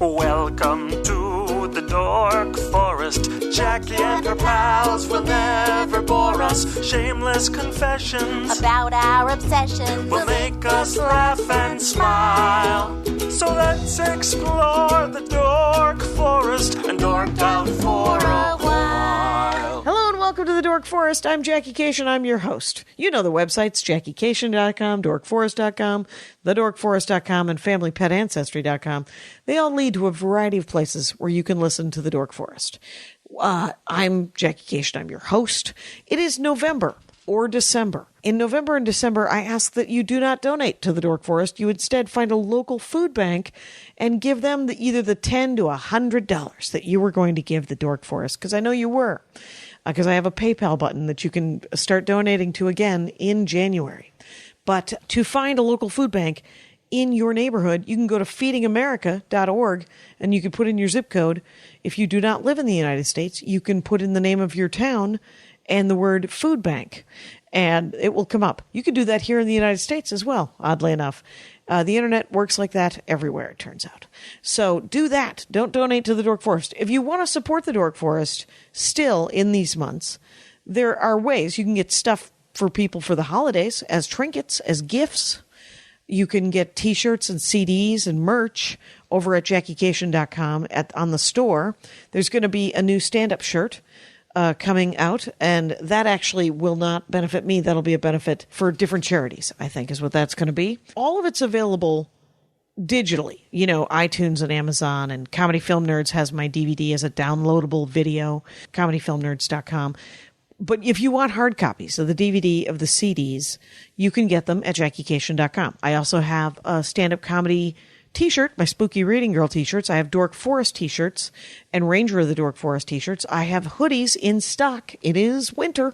Welcome to the Dork Forest. Jackie and her pals will never bore us. Shameless confessions about our obsession will make us laugh and smile. So let's explore the Dork Forest and dork out for a while. Hello and welcome to the Dork Forest. I'm Jackie Cation. I'm your host. You know the websites, JackieCation.com, DorkForest.com, TheDorkForest.com, and FamilyPetAncestry.com. They all lead to a variety of places where you can listen to the Dork Forest. I'm Jackie Cation. I'm your host. It is November or December. In November and December, I ask that you do not donate to the Dork Forest. You instead find a local food bank and give them either the $10 to $100 that you were going to give the Dork Forest, because I know you were, because I have a PayPal button that you can start donating to again in January. But to find a local food bank in your neighborhood, you can go to feedingamerica.org and you can put in your zip code. If you do not live in the United States, you can put in the name of your town and the word food bank, and it will come up. You can do that here in the United States as well, oddly enough. The internet works like that everywhere, it turns out. So do that. Don't donate to the Dork Forest. If you want to support the Dork Forest still in these months, there are ways. You can get stuff for people for the holidays as trinkets, as gifts. You can get T-shirts and CDs and merch over at JackieCation.com on the store. There's going to be a new stand-up shirt coming out, and that actually will not benefit me. That'll be a benefit for different charities, I think, is what that's going to be. All of it's available digitally, iTunes and Amazon, and Comedy Film Nerds has my DVD as a downloadable video, comedyfilmnerds.com. But if you want hard copies of the DVD of the CDs, you can get them at JackieCation.com. I also have a stand-up comedy T-shirt, my Spooky Reading Girl T-shirts. I have Dork Forest T-shirts and Ranger of the Dork Forest T-shirts. I have hoodies in stock. It is winter.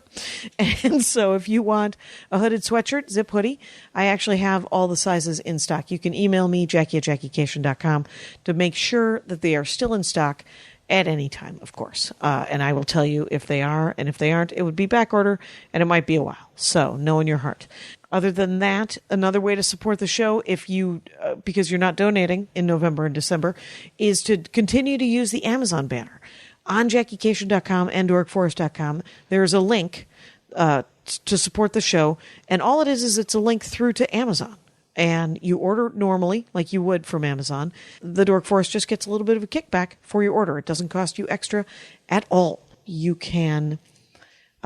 And so if you want a hooded sweatshirt, zip hoodie, I actually have all the sizes in stock. You can email me, Jackie@JackieCation.com, to make sure that they are still in stock at any time, of course. And I will tell you if they are, and if they aren't, it would be back order, and it might be a while. So know in your heart. Other than that, another way to support the show, if you, because you're not donating in November and December, is to continue to use the Amazon banner. On JackieCation.com and DorkForest.com, there is a link to support the show, and all it is it's a link through to Amazon. And you order normally, like you would from Amazon. The Dork Forest just gets a little bit of a kickback for your order. It doesn't cost you extra at all. You can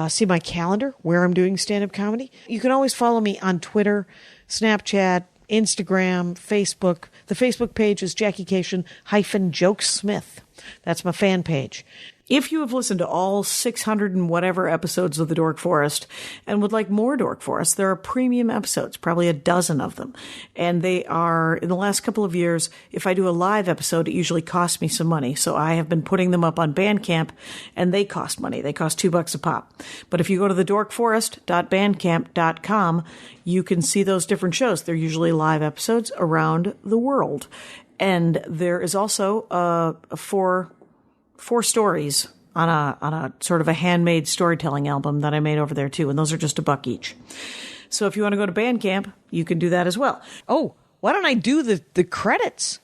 see my calendar where I'm doing stand-up comedy. You can always follow me on Twitter, Snapchat, Instagram, Facebook. The Facebook page is JackieCation-Jokesmith. That's my fan page. If you have listened to all 600 and whatever episodes of the Dork Forest and would like more Dork Forest, there are premium episodes, probably a dozen of them. And they are, in the last couple of years, if I do a live episode, it usually costs me some money. So I have been putting them up on Bandcamp, and they cost money. They cost $2 a pop. But if you go to the dorkforest.bandcamp.com, you can see those different shows. They're usually live episodes around the world. And there is also four stories on a sort of a handmade storytelling album that I made over there too, and those are just $1 each. So if you want to go to Bandcamp, you can do that as well. Oh, why don't I do the credits?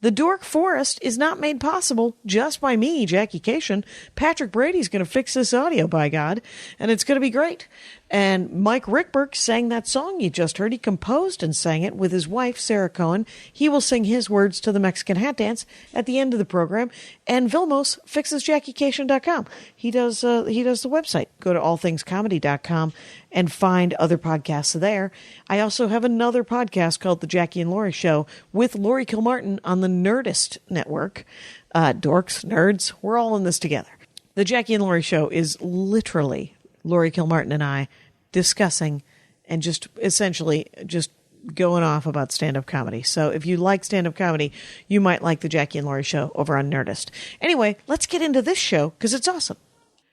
The Dork Forest is not made possible just by me, Jackie Cation. Patrick Brady's going to fix this audio, by God, and it's going to be great. And Mike Rickberg sang that song you just heard. He composed and sang it with his wife, Sarah Cohen. He will sing his words to the Mexican Hat Dance at the end of the program. And Vilmos fixes JackieCation.com. He does the website. Go to allthingscomedy.com and find other podcasts there. I also have another podcast called The Jackie and Laurie Show with Laurie Kilmartin on the Nerdist Network. Dorks, nerds, we're all in this together. The Jackie and Laurie Show is literally Laurie Kilmartin and I discussing and just essentially just going off about stand-up comedy. So if you like stand-up comedy, you might like the Jackie and Laurie Show over on Nerdist. Anyway, let's get into this show because it's awesome.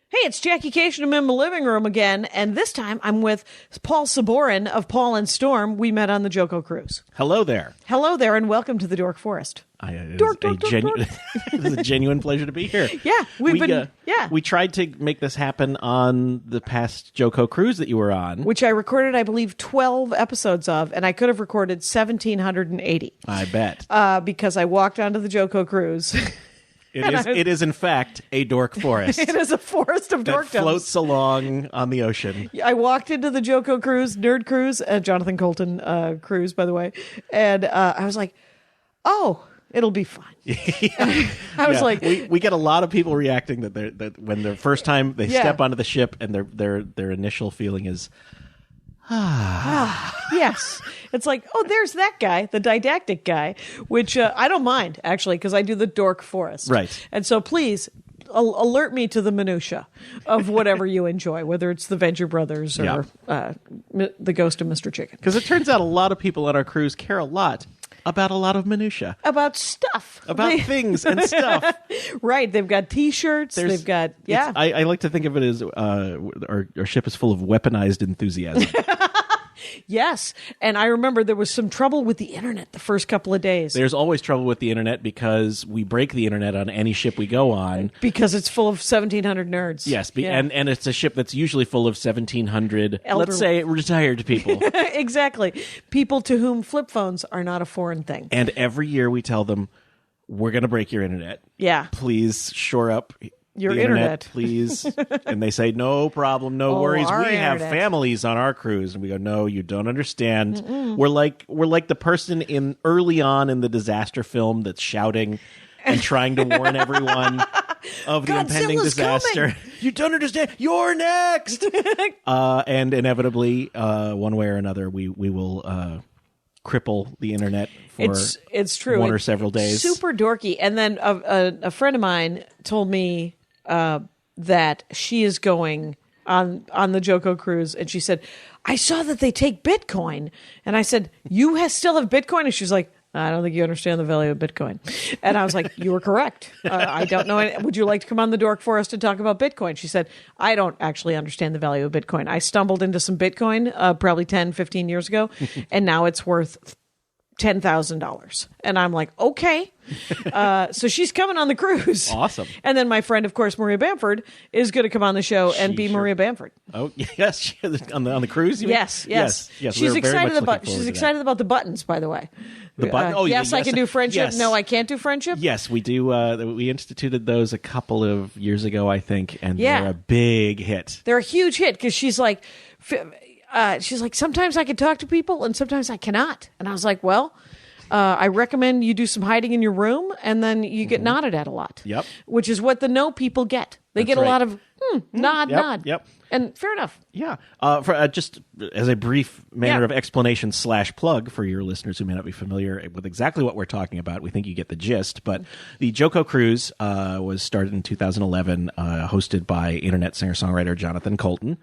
Hey, it's Jackie Cation. I'm in my living room again, and this time I'm with Paul Sabourin of Paul and Storm. We met on the Joko Cruise. Hello there. Hello there, and welcome to the Dork Forest. It is a genuine pleasure to be here. Yeah, we tried to make this happen on the past Joko Cruise that you were on, which I recorded, I believe, 12 episodes of, and I could have recorded 1,780. I bet. Because I walked onto the Joko Cruise. It is in fact a dork forest. It is a forest of dorkdoms. That floats along on the ocean. I walked into the Joko Cruise, Nerd Cruise, Jonathan Colton cruise, by the way, and I was like, "Oh, it'll be fun." I was like, we get a lot of people reacting that when the first time they step onto the ship and their initial feeling is. Yes. It's like, oh, there's that guy, the didactic guy, which I don't mind, actually, because I do the dork forest. Right. And so please alert me to the minutia of whatever you enjoy, whether it's the Venture Brothers or the Ghost of Mr. Chicken. Because it turns out a lot of people on our cruise care a lot about a lot of minutia. About stuff. About things and stuff. Right. They've got T-shirts. They've got, I like to think of it as our ship is full of weaponized enthusiasm. Yes. And I remember there was some trouble with the internet the first couple of days. There's always trouble with the internet because we break the internet on any ship we go on. Because it's full of 1,700 nerds. Yes. And it's a ship that's usually full of 1,700, let's say, retired people. Exactly. People to whom flip phones are not a foreign thing. And every year we tell them, we're going to break your internet. Yeah. Please shore up your the internet, please. And they say, no problem, no worries. We have families on our cruise. And we go, no, you don't understand. We're like the person early on in the disaster film that's shouting and trying to warn everyone of the impending disaster. Coming. You don't understand. You're next. And inevitably, one way or another, we will cripple the internet for it's true. one or several days. Super dorky. And then a friend of mine told me that she is going on the Joko Cruise, and she said, I saw that they take Bitcoin. And I said, you still have Bitcoin? And she's like, I don't think you understand the value of Bitcoin. And I was like, you were correct. I don't know. Would you like to come on the Dork Forest and talk about Bitcoin? She said, I don't actually understand the value of Bitcoin. I stumbled into some Bitcoin probably 10, 15 years ago, and now it's worth $10,000. And I'm like, okay. So she's coming on the cruise. Awesome. And then my friend, of course, Maria Bamford, is going to come on the show and be Maria Bamford. Oh, yes. on the cruise? You mean? Yes. She's excited about the buttons, by the way. The button? Yes, I can do friendship. Yes. No, I can't do friendship. Yes, we do. We instituted those a couple of years ago, I think, and they're a big hit. They're a huge hit because she's like, sometimes I can talk to people and sometimes I cannot. And I was like, well, I recommend you do some hiding in your room and then you get nodded at a lot. Yep. Which is what the no people get. They get a lot of nod. Yep. And fair enough. Yeah. Just as a brief manner of explanation / plug for your listeners who may not be familiar with exactly what we're talking about, we think you get the gist. But the Joko Cruise was started in 2011, hosted by internet singer-songwriter Jonathan Colton.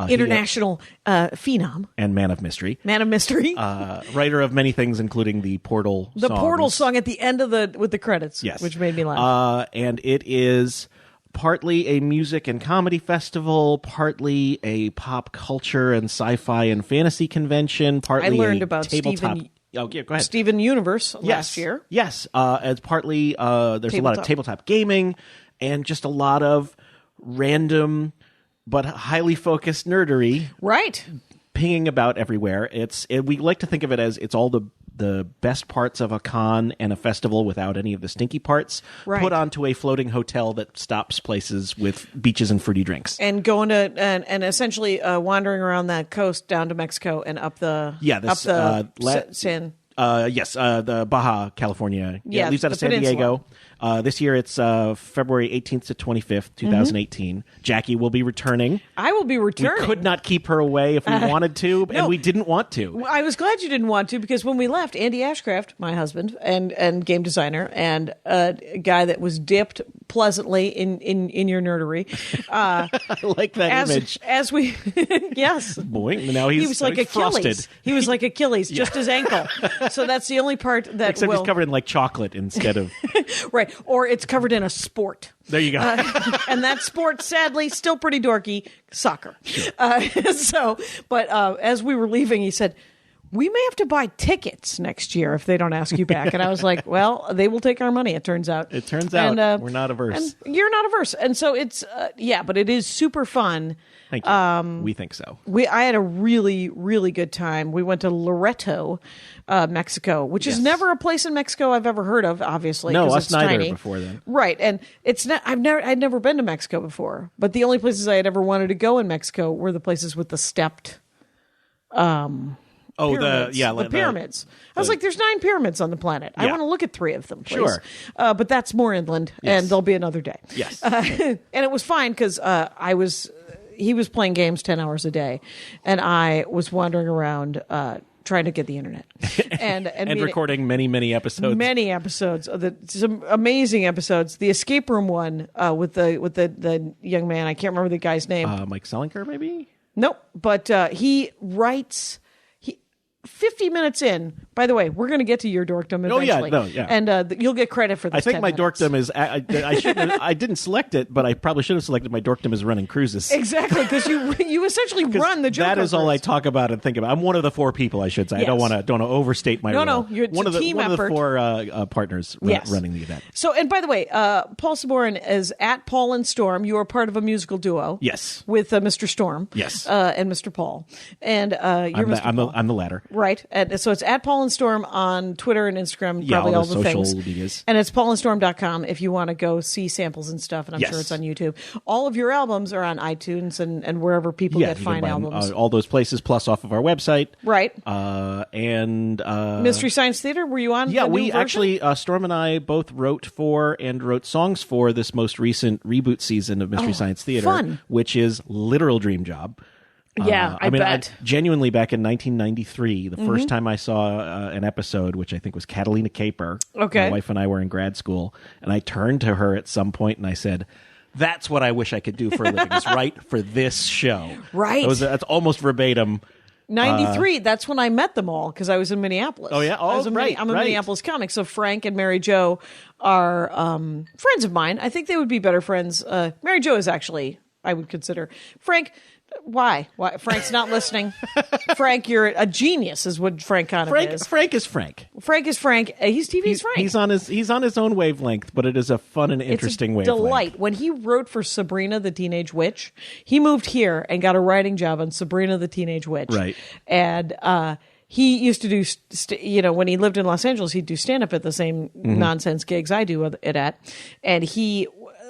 International phenom. And man of mystery. Writer of many things, including the Portal songs. The Portal song at the end of with the credits, yes. Which made me laugh. And it is partly a music and comedy festival, partly a pop culture and sci-fi and fantasy convention, partly I learned about tabletop. Go ahead. Steven Universe last year. Yes. As partly, there's a lot of tabletop gaming and just a lot of random but highly focused nerdery. Right. Pinging about everywhere. We like to think of it as it's all the best parts of a con and a festival without any of the stinky parts put onto a floating hotel that stops places with beaches and fruity drinks. And going to and essentially wandering around that coast down to Mexico and up the the Baja California. Yeah, it leaves out of San Diego. This year it's February 18th to 25th, 2018. Jackie will be returning. I will be returning. We could not keep her away if we wanted to, and we didn't want to. I was glad you didn't want to, because when we left, Andy Ashcraft, my husband and game designer, and a guy that was dipped pleasantly in your nerdery. I like that image. As we, yes. Boing. Now he was like frosted. Achilles. He was like Achilles, just his ankle. So that's the only part that Except he's covered in like chocolate instead of... Right. Or it's covered in a sport. There you go. And that sport, sadly, still pretty dorky, soccer. Sure. But as we were leaving, he said, we may have to buy tickets next year if they don't ask you back. And I was like, well, they will take our money, it turns out. It turns out we're not averse. And you're not averse. And so it's, but it is super fun. Thank you. We think so. I had a really, really good time. We went to Loreto, Mexico, which is never a place in Mexico I've ever heard of, obviously. No, us it's neither tiny. before then. Right. And it's not, I'd never been to Mexico before, but the only places I had ever wanted to go in Mexico were the places with the stepped, pyramids. The pyramids. I was like, there's 9 pyramids on the planet. I want to look at 3 of them, please. Sure. But that's more inland, and there'll be another day. Yes. And it was fine because he was playing games 10 hours a day, and I was wandering around trying to get the internet. And recording many episodes. Many episodes. Some amazing episodes. The escape room one with the young man. I can't remember the guy's name. Mike Selinker, maybe? Nope. But he writes... 50 minutes in, by the way, we're going to get to your dorkdom eventually. And you'll get credit for this. I think 10 my minutes. dorkdom is. I didn't select it, but I probably should have selected my dorkdom as running cruises. Exactly, because you essentially run the Joko That is all I cruise. talk about and think about. I'm one of the 4 people, I should say. Yes. I don't want to overstate my role. No, you're one of the team one effort. of the 4 partners running the event. So, and by the way, Paul Sabourin is at Paul and Storm. You are part of a musical duo. Yes. With Mr. Storm. Yes. And Mr. Paul. And you're Mr. Paul. I'm the latter. Right. And so it's at Paul and Storm on Twitter and Instagram, Yeah, probably all the the social things. medias. And it's paulandstorm.com if you want to go see samples and stuff, and I'm sure it's on YouTube. All of your albums are on iTunes and wherever people get fine albums. All those places, plus off of our website. Right. And Mystery Science Theater, were you on? Yeah, the new we version? actually, Storm and I both wrote songs for this most recent reboot season of Mystery Science Theater, fun. which is literal dream job. Yeah, I bet. Genuinely, back in 1993, the first time I saw an episode, which I think was Catalina Caper, okay. My wife and I were in grad school, and I turned to her at some point and I said, that's what I wish I could do for a living, is write for this show. Right. That's almost verbatim. 93, that's when I met them all, because I was in Minneapolis. Oh, yeah? I'm a Minneapolis comic, so Frank and Mary Jo are friends of mine. I think they would be better friends. Mary Jo is actually, I would consider. Frank... Why? Frank's not listening. Frank, you're a genius, is what Frank kind of is. Frank is Frank. Frank is Frank. He's TV's Frank. He's on his own wavelength, but it is a fun and interesting wavelength. Delight. When he wrote for Sabrina the Teenage Witch, he moved here and got a writing job on Sabrina the Teenage Witch. Right. And he used to do, when he lived in Los Angeles, he'd do stand-up at the same nonsense gigs I do it at. And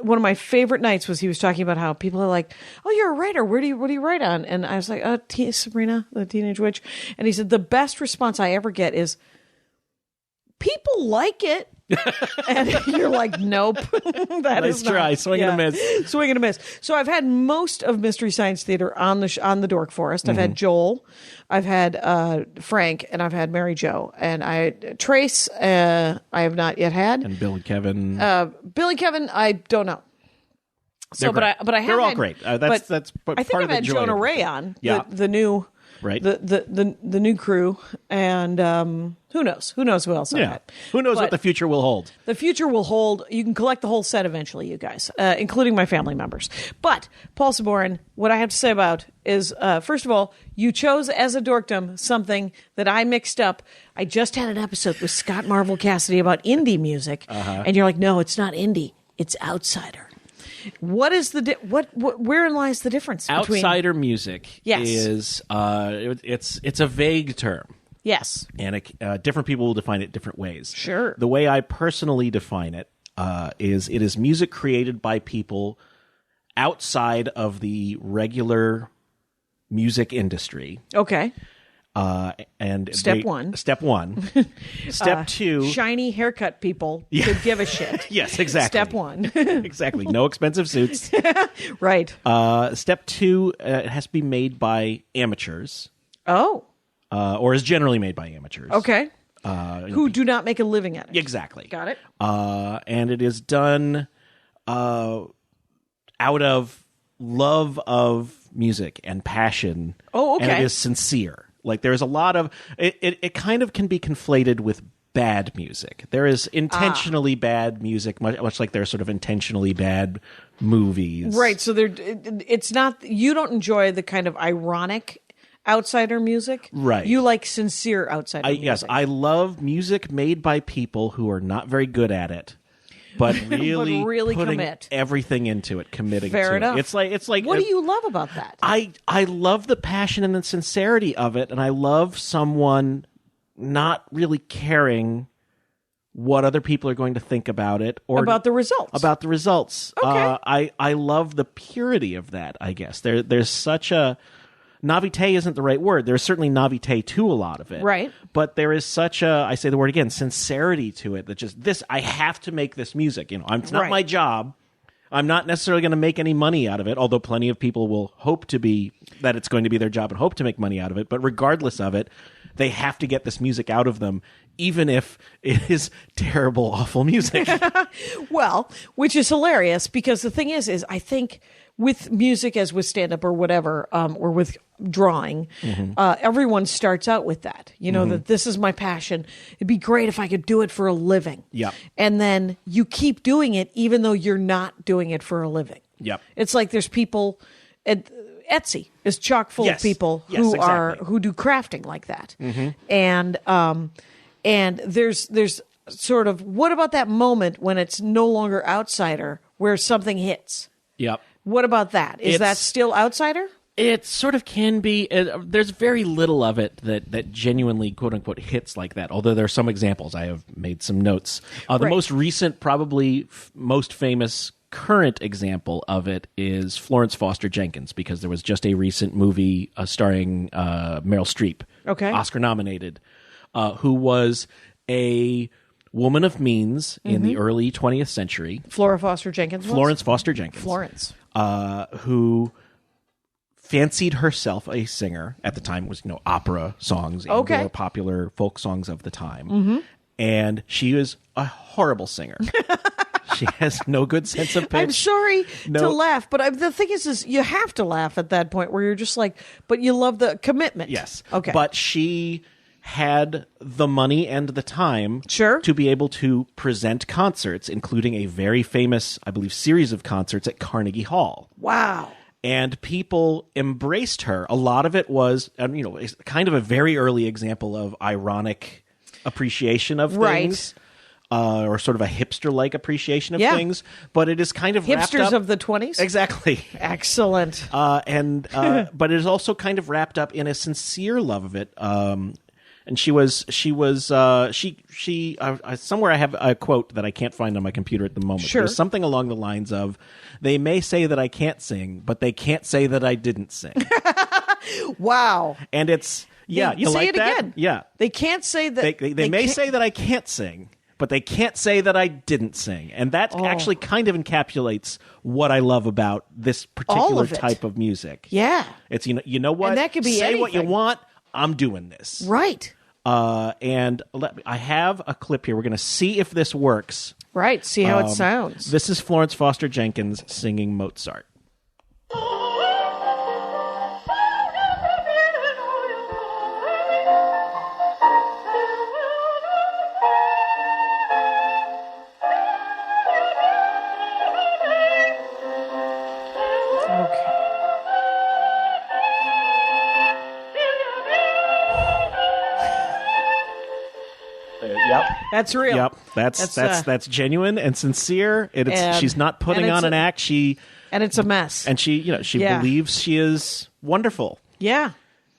one of my favorite nights was he was talking about how people are like, oh, you're a writer. What do you write on? And I was like, Sabrina, the Teenage Witch. And he said, the best response I ever get is, people like it. And you're like, nope. Nice try. Swing and a miss. Swing and a miss. So I've had most of Mystery Science Theater on the Dork Forest. I've had Joel, I've had Frank, and I've had Mary Jo. And Trace, I have not yet had. And Bill and Kevin. Bill and Kevin, I don't know. So, but I have. They're all great. That's I think part I've of had the joy Jonah of it. Ray on. Yeah. The new. Right. The new crew, and who knows who else I've had. Who knows what the future will hold. The future will hold. You can collect the whole set eventually, you guys, including my family members. But Paul Sabourin, what I have to say about is, first of all, you chose as a dorkdom something that I mixed up. I just had an episode with Scott Marvel Cassidy about indie music, and you're like, no, it's not indie, it's outsider. What is wherein lies the difference between outsider music? Is it's a vague term. Yes, and different people will define it different ways. Sure. The way I personally define it is music created by people outside of the regular music industry. Okay. And Step one. Step 2. Shiny haircut people could give a shit. Yes, exactly. Step 1. Exactly. No expensive suits. Right. Step 2, it has to be made by amateurs. Oh. Or is generally made by amateurs. Okay. Who do not make a living at it. Exactly. Got it. And it is done out of love of music and passion. Oh, okay. And it is sincere. Like there's a lot of it kind of can be conflated with bad music. There is intentionally bad music, much like there's sort of intentionally bad movies. Right. So it's not, you don't enjoy the kind of ironic outsider music. Right. You like sincere outsider music. Yes, I love music made by people who are not very good at it, but really, putting commit everything into it, committing Fair to enough. it. It's like what do you love about that? I love the passion and the sincerity of it, and I love someone not really caring what other people are going to think about it or about the results. About the results. Okay. I love the purity of that, I guess. There's such a naivete isn't the right word. There's certainly naivete to a lot of it. Right. But there is such a, I say the word again, sincerity to it that just this, I have to make this music. It's not my job. I'm not necessarily going to make any money out of it, although plenty of people will hope to be, that it's going to be their job and hope to make money out of it. But regardless of it, they have to get this music out of them, even if it is terrible, awful music. Well, which is hilarious because the thing is I think with music, as with stand-up or whatever, or with drawing, everyone starts out with that. You know, that this is my passion. It'd be great if I could do it for a living. Yep. And then you keep doing it even though you're not doing it for a living. Yep. It's like there's people... Etsy is chock full of people who who do crafting like that, and there's sort of, what about that moment when it's no longer outsider, where something hits? Yep. What about that? Is that still outsider? It sort of can be. There's very little of it that genuinely, quote unquote, hits like that. Although there are some examples. I have made some notes. The most recent, probably most famous current example of it is Florence Foster Jenkins, because there was just a recent movie starring Meryl Streep, Oscar nominated, who was a woman of means in the early 20th century. Florence Foster Jenkins. Florence, who fancied herself a singer at the time. It was opera songs and popular folk songs of the time, and she was a horrible singer. She has no good sense of pitch. I'm sorry to laugh, but the thing is you have to laugh at that point where you're just like, but you love the commitment. Yes. Okay. But she had the money and the time to be able to present concerts, including a very famous, I believe, series of concerts at Carnegie Hall. Wow. And people embraced her. A lot of it was, kind of a very early example of ironic appreciation of things. Or sort of a hipster-like appreciation of things, but it is kind of wrapped up... Hipsters of the 20s? Exactly. Excellent. But it is also kind of wrapped up in a sincere love of it. And somewhere I have a quote that I can't find on my computer at the moment. Sure. There's something along the lines of, they may say that I can't sing, but they can't say that I didn't sing. Wow. And it's... Yeah, you say like it that? again. Yeah. They can't say that... They may say that I can't sing, but they can't say that I didn't sing. And that actually kind of encapsulates what I love about this particular type of music. Yeah. It's, you know what? And that could be say anything. what you want, I'm doing this. Right. And I have a clip here. We're going to see if this works. Right, see how it sounds. This is Florence Foster Jenkins singing Mozart. Yep, that's real. Yep, that's genuine and sincere. She's not putting on an act. And it's a mess. And she believes she is wonderful. Yeah.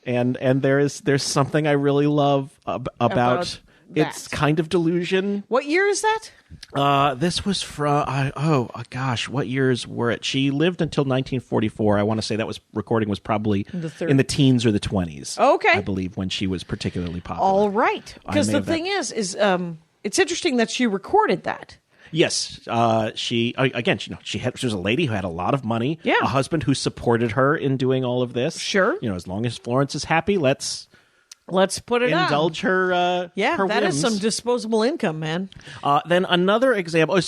And there's something I really love about its kind of delusion. What year is that? This was from what years were it? She lived until 1944. I want to say that recording was probably in the teens or the 20s. Okay, I believe, when she was particularly popular. All right, because the thing is it's interesting that she recorded that. Yes, she was a lady who had a lot of money. Yeah. A husband who supported her in doing all of this. Sure, as long as Florence is happy, let's Let's put it indulge her. her that whims. is some disposable income, man. Then another example,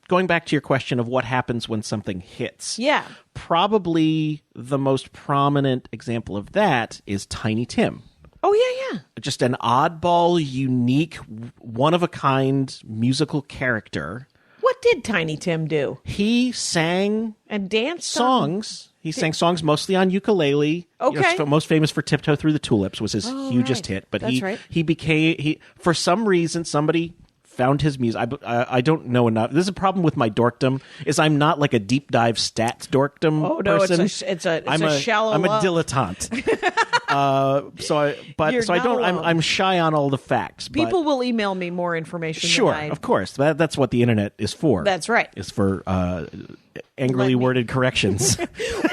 going back to your question of what happens when something hits. Yeah. Probably the most prominent example of that is Tiny Tim. Oh, yeah. Just an oddball, unique, one-of-a-kind musical character. What did Tiny Tim do? He sang and danced songs. He sang songs mostly on ukulele. Okay. Most famous for "Tiptoe Through the Tulips" was his hugest hit. But he became for some reason somebody found his music. I don't know enough. This is a problem with my dorkdom. Is I'm not like a deep dive stats dorkdom. Oh no, person. it's a shallow. I'm a love. dilettante. I'm shy on all the facts. People will email me more information. Sure, of course. That's what the internet is for. That's right. Is for angrily worded corrections,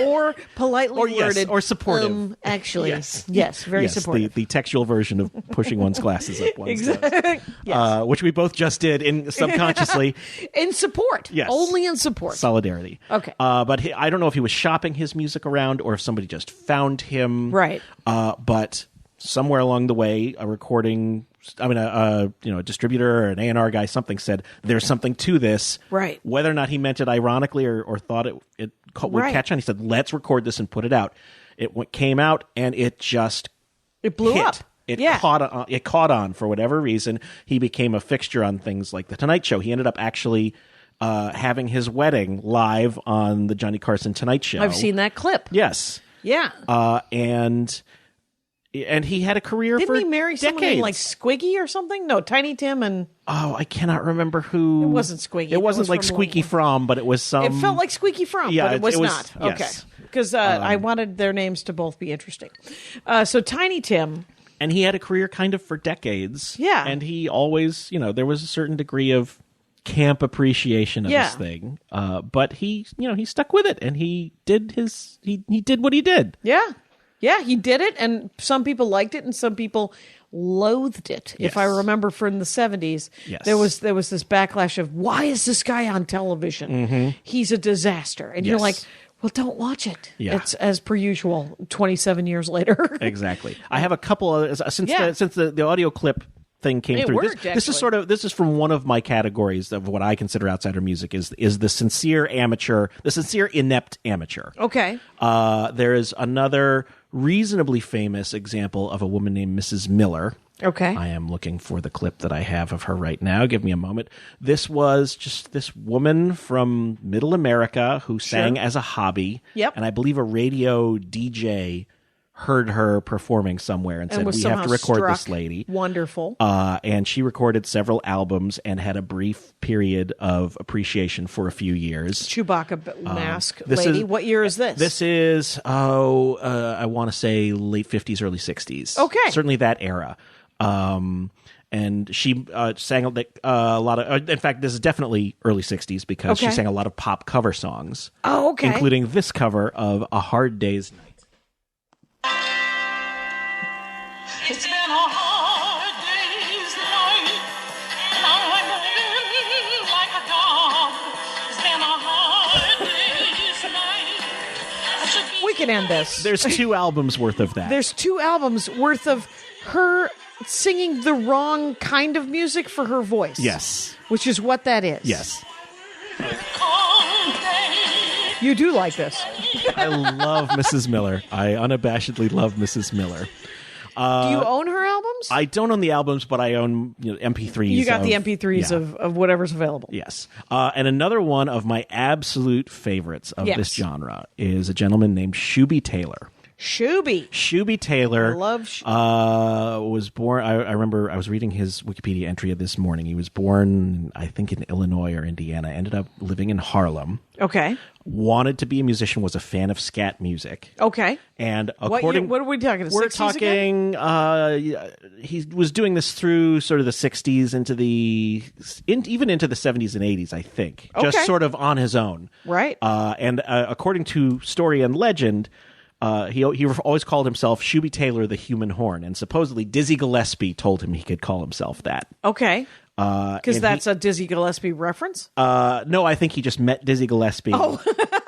or politely worded, or supportive. Actually, yes, very supportive. The textual version of pushing one's glasses up. Exactly. Yes. Which we both just did subconsciously in support. Yes, only in support. Solidarity. Okay. But I don't know if he was shopping his music around or if somebody just found him. Right. But somewhere along the way, a recording. A distributor or an A&R guy, something said there's something to this. Right. Whether or not he meant it ironically or thought it would catch on, he said, let's record this and put it out. It came out and it blew hit. up. It caught on for whatever reason. He became a fixture on things like The Tonight Show. He ended up actually having his wedding live on the Johnny Carson Tonight Show. I've seen that clip. Yes. Yeah. And he had a career Didn't for he marry someone decades. named like Squiggy or something? No, Tiny Tim and... Oh, I cannot remember who... It wasn't Squiggy. It wasn't was like from Squeaky Fromm, but it was some... It felt like Squeaky Fromm, but it was not. Yes. Okay. Because I wanted their names to both be interesting. So Tiny Tim... And he had a career kind of for decades. Yeah. And he always, there was a certain degree of camp appreciation of his thing. But he stuck with it and he did he did what he did. Yeah. Yeah, he did it, and some people liked it, and some people loathed it. Yes. If I remember from the 70s, yes. there was this backlash of, why is this guy on television? Mm-hmm. He's a disaster. And you're like, well, don't watch it. Yeah. It's as per usual, 27 years later. Exactly. I have a couple of, since the audio clip thing came through. This is from one of my categories of what I consider outsider music is the sincere inept amateur. Okay. There is another reasonably famous example of a woman named Mrs. Miller. Okay. I am looking for the clip that I have of her right now. Give me a moment. This was just this woman from Middle America who sang as a hobby. Yep. And I believe a radio DJ heard her performing somewhere and said, we have to record this lady. Wonderful. And she recorded several albums and had a brief period of appreciation for a few years. Chewbacca mask lady. What year is this? This is, I want to say late 50s, early 60s. Okay. Certainly that era. And she sang a lot of, in fact, this is definitely early 60s because she sang a lot of pop cover songs. Oh, okay. Including this cover of A Hard Day's Night. It's been a hard day's night, and I'm living like a dog. It's been a hard day's night. We can end this. There's 2 albums worth of that. There's 2 albums worth of her singing the wrong kind of music for her voice. Yes. Which is what that is. Yes. You do like this. I love Mrs. Miller. I unabashedly love Mrs. Miller. Do you own her albums? I don't own the albums, but I own MP3s. You got the MP3s of whatever's available. Yes. And another one of my absolute favorites of this genre is a gentleman named Shooby Taylor. Shooby Taylor. I love was born. I remember I was reading his Wikipedia entry this morning. He was born, I think, in Illinois or Indiana. Ended up living in Harlem. Okay. Wanted to be a musician. Was a fan of scat music. Okay. And what are we talking? We're 60s talking. He was doing this through sort of the 60s even into the 70s and 80s. I think just sort of on his own. Right. And according to story and legend. He always called himself Shooby Taylor, the Human Horn, and supposedly Dizzy Gillespie told him he could call himself that. Okay. Because that's a Dizzy Gillespie reference? No, I think he just met Dizzy Gillespie. Oh.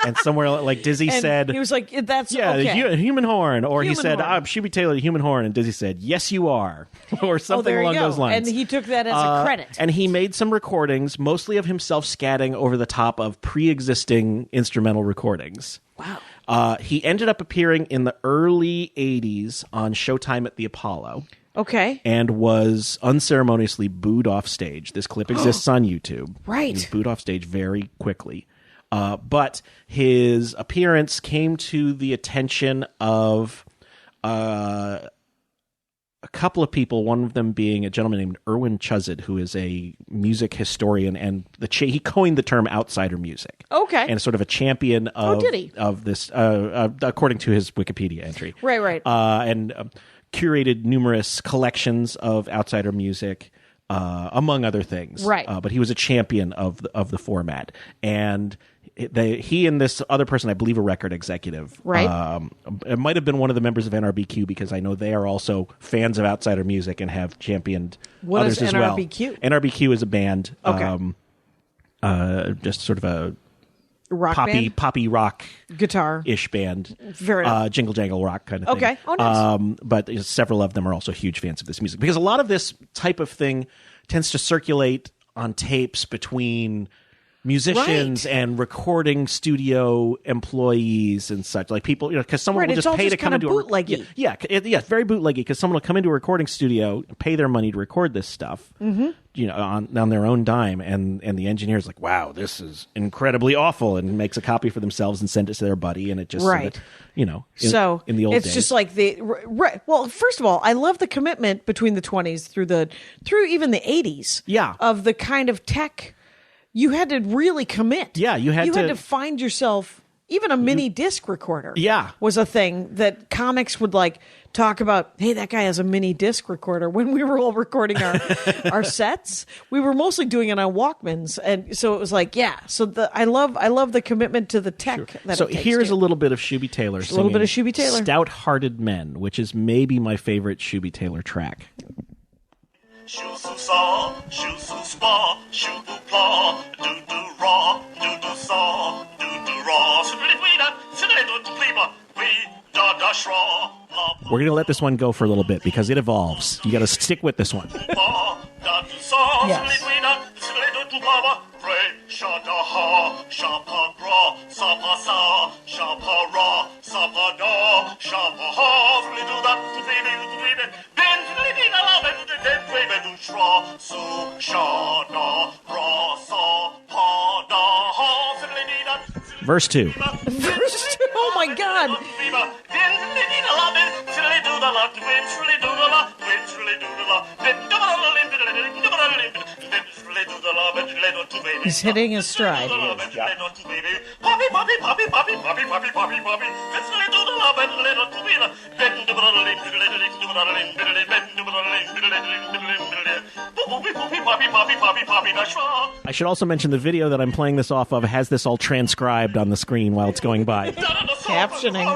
And somewhere like Dizzy said... He was like, that's okay. The human horn. Or human he said, horn. Shuby Taylor, the human horn. And Dizzy said, yes, you are. Or something along those lines. And he took that as a credit. And he made some recordings, mostly of himself scatting over the top of pre-existing instrumental recordings. Wow. He ended up appearing in the early 80s on Showtime at the Apollo. Okay. And was unceremoniously booed off stage. This clip exists on YouTube. Right. He was booed off stage very quickly. But his appearance came to the attention of a couple of people, one of them being a gentleman named Erwin Chuzet, who is a music historian, and he coined the term outsider music. Okay. And sort of a champion of, did he? of this, according to his Wikipedia entry. Right. And curated numerous collections of outsider music, among other things. Right. But he was a champion of the format. And he and this other person, I believe a record executive, right. It might have been one of the members of NRBQ, because I know they are also fans of outsider music and have championed others as well. What is NRBQ? NRBQ is a band, okay. Just sort of a poppy rock guitar-ish band. Very jingle jangle rock kind of thing. Okay. Oh, nice. But several of them are also huge fans of this music, because a lot of this type of thing tends to circulate on tapes between musicians and recording studio employees and such, like people, because someone will just pay to come into a bootleggy. Yeah, very bootleggy, because someone will come into a recording studio, pay their money to record this stuff, on their own dime, and the engineer's like, wow, this is incredibly awful, and makes a copy for themselves and send it to their buddy, and it just in the old days. It's just like well, first of all, I love the commitment between the 20s through even the 80s. Yeah. Of the kind of tech. You had to really commit. Yeah, you had to find yourself. Even a mini disc recorder. Yeah. Was a thing that comics would talk about. Hey, that guy has a mini disc recorder. When we were all recording our sets, we were mostly doing it on Walkmans, and so it was So I love the commitment to the tech. Sure. That so it takes here's a little bit of Shuby Taylor. A little bit of Shuby Taylor. "Stout-Hearted Men," which is maybe my favorite Shuby Taylor track. Shoo-su saw, shoo-su spa, shoo-boo claw, do-do raw, do-do saw, do-do raw, siddly-wee-da, siddly-do-do-pleeba, wee-da-da-shraw. We're going to let this one go for a little bit because it evolves. You got to stick with this one. Yes. Verse 2. Oh my God. He's hitting his stride. I should also mention the video that I'm playing this off of has this all transcribed on the screen while it's going by. Captioning.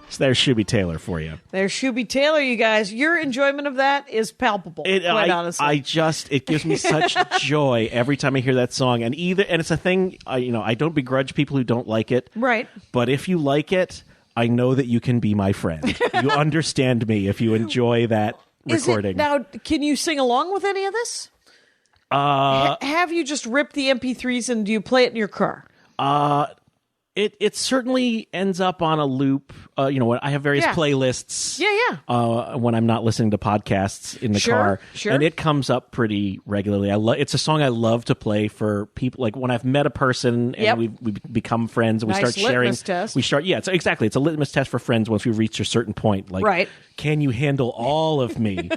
So there's Shuby Taylor for you. There's Shuby Taylor, you guys. Your enjoyment of that is palpable, quite honestly. It gives me such joy every time I hear that song. And it's a thing, I don't begrudge people who don't like it. Right. But if you like it, I know that you can be my friend. You understand me if you enjoy that recording. Now, can you sing along with any of this? Have you just ripped the MP3s and do you play it in your car? It certainly ends up on a loop. I have various playlists. Yeah. When I'm not listening to podcasts in the car, and it comes up pretty regularly. It's a song I love to play for people. Like when I've met a person and we become friends and we start sharing. Test. It's a litmus test for friends once we've reached a certain point. Like, can you handle all of me?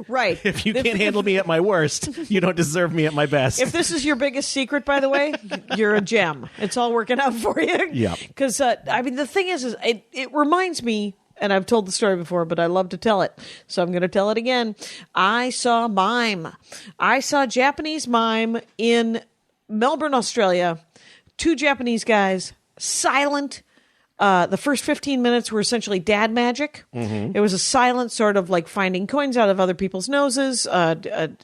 Right. If you can't handle me at my worst, you don't deserve me at my best. If this is your biggest secret, by the way, you're a gem. It's all working out for you. Yeah. Because, the thing is it reminds me, and I've told the story before, but I love to tell it, so I'm going to tell it again. I saw Mime. I saw Japanese Mime in Melbourne, Australia. 2 Japanese guys, silent. The first 15 minutes were essentially dad magic. Mm-hmm. It was a silent sort of like finding coins out of other people's noses,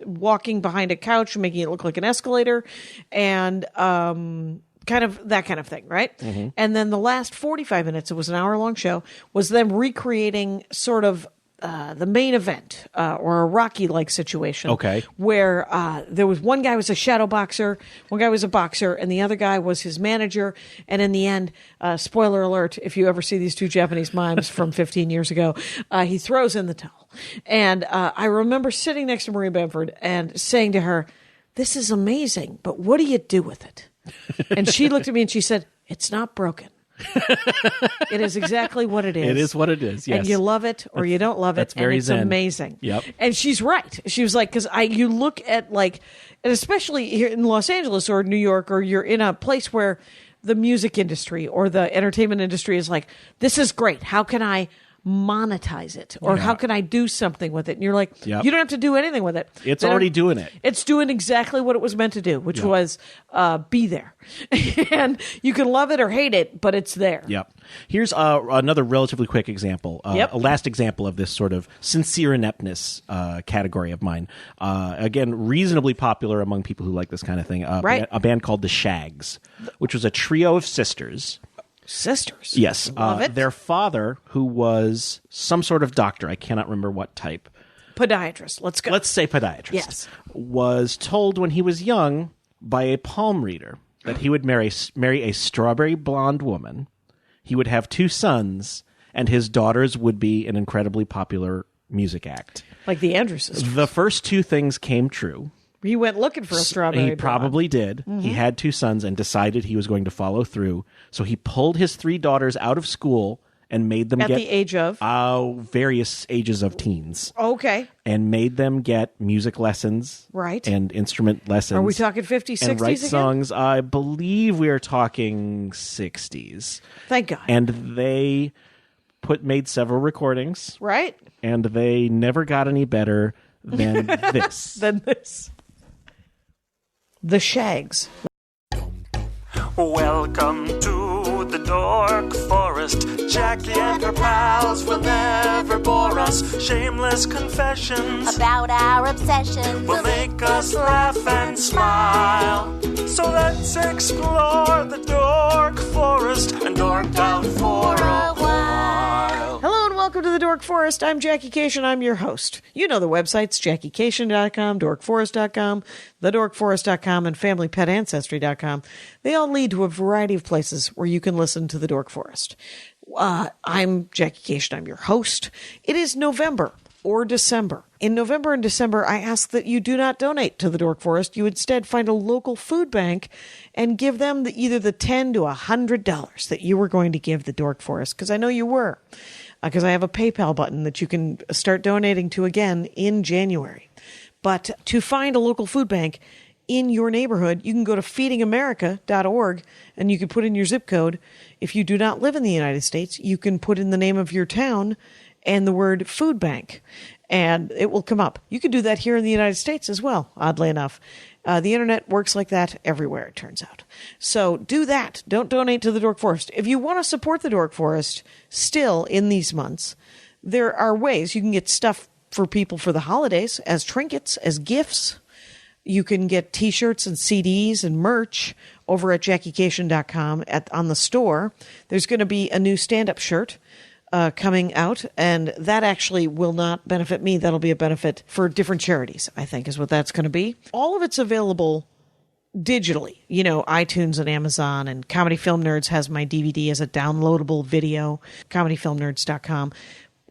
walking behind a couch, making it look like an escalator, and kind of that kind of thing, right? Mm-hmm. And then the last 45 minutes, it was an hour-long show, was them recreating sort of the main event or a Rocky-like situation. Okay. Where there was one guy was a shadow boxer, one guy was a boxer, and the other guy was his manager. And in the end, spoiler alert, if you ever see these 2 Japanese mimes from 15 years ago, he throws in the towel. And I remember sitting next to Marie Bamford and saying to her, "This is amazing, but what do you do with it?" And she looked at me and she said, "It's not broken." It is exactly what it is. It is what it is, yes. And you love it or you don't love it. That's very and it's zen. amazing. Yep. And she's right. She was like, because you look at like, and especially here in Los Angeles or New York, or you're in a place where the music industry or the entertainment industry is like, this is great. How can I monetize it? Or how can I do something with it? And you're like, you don't have to do anything with it. It's already doing it. It's doing exactly what it was meant to do, which was be there. And you can love it or hate it, but it's there. Yep. Here's another relatively quick example, a last example of this sort of sincere ineptness category of mine. Again, reasonably popular among people who like this kind of thing. Right. A band called the Shags, which was a trio of sisters. Sisters. Yes. Love it. Their father, who was some sort of doctor, I cannot remember what type. Podiatrist. Let's go. Let's say podiatrist. Yes. Was told when he was young by a palm reader that he would marry a strawberry blonde woman. He would have 2 sons, and his daughters would be an incredibly popular music act. Like the Andrews sisters. The first 2 things came true. He went looking for a strawberry. He probably did. Mm-hmm. He had 2 sons and decided he was going to follow through. So he pulled his 3 daughters out of school and made them at the age of various ages of teens. Okay. And made them get music lessons. Right. And instrument lessons. Are we talking 50s, 60s and write again? songs. I believe we are talking 60s. Thank God. And they made several recordings. Right. And they never got any better than this. The Shags. Welcome to the Dork Forest. Jackie and her pals will never bore us. Shameless confessions about our obsession will make us laugh and smile. So let's explore the Dork Forest and dork out for a while. Hello and welcome to the Dork Forest. I'm Jackie Cation. I'm your host. You know the websites, JackieCation.com, DorkForest.com, TheDorkForest.com, and FamilyPetAncestry.com. They all lead to a variety of places where you can listen to the Dork Forest. I'm Jackie Cation. I'm your host. It is November or December. In November and December, I ask that you do not donate to the Dork Forest. You instead find a local food bank and give them either the $10 to $100 that you were going to give the Dork Forest, because I know you were, because I have a PayPal button that you can start donating to again in January. But to find a local food bank in your neighborhood, you can go to feedingamerica.org and you can put in your zip code. If you do not live in the United States, you can put in the name of your town and the word food bank, and it will come up. You can do that here in the United States as well, oddly enough. The internet works like that everywhere, it turns out. So do that. Don't donate to the Dork Forest. If you want to support the Dork Forest still in these months, there are ways you can get stuff for people for the holidays as trinkets, as gifts. You can get T-shirts and CDs and merch over at JackieCation.com on the store. There's going to be a new stand-up shirt coming out, and that actually will not benefit me. That'll be a benefit for different charities, I think, is what that's going to be. All of it's available digitally, iTunes and Amazon, and Comedy Film Nerds has my DVD as a downloadable video, comedyfilmnerds.com.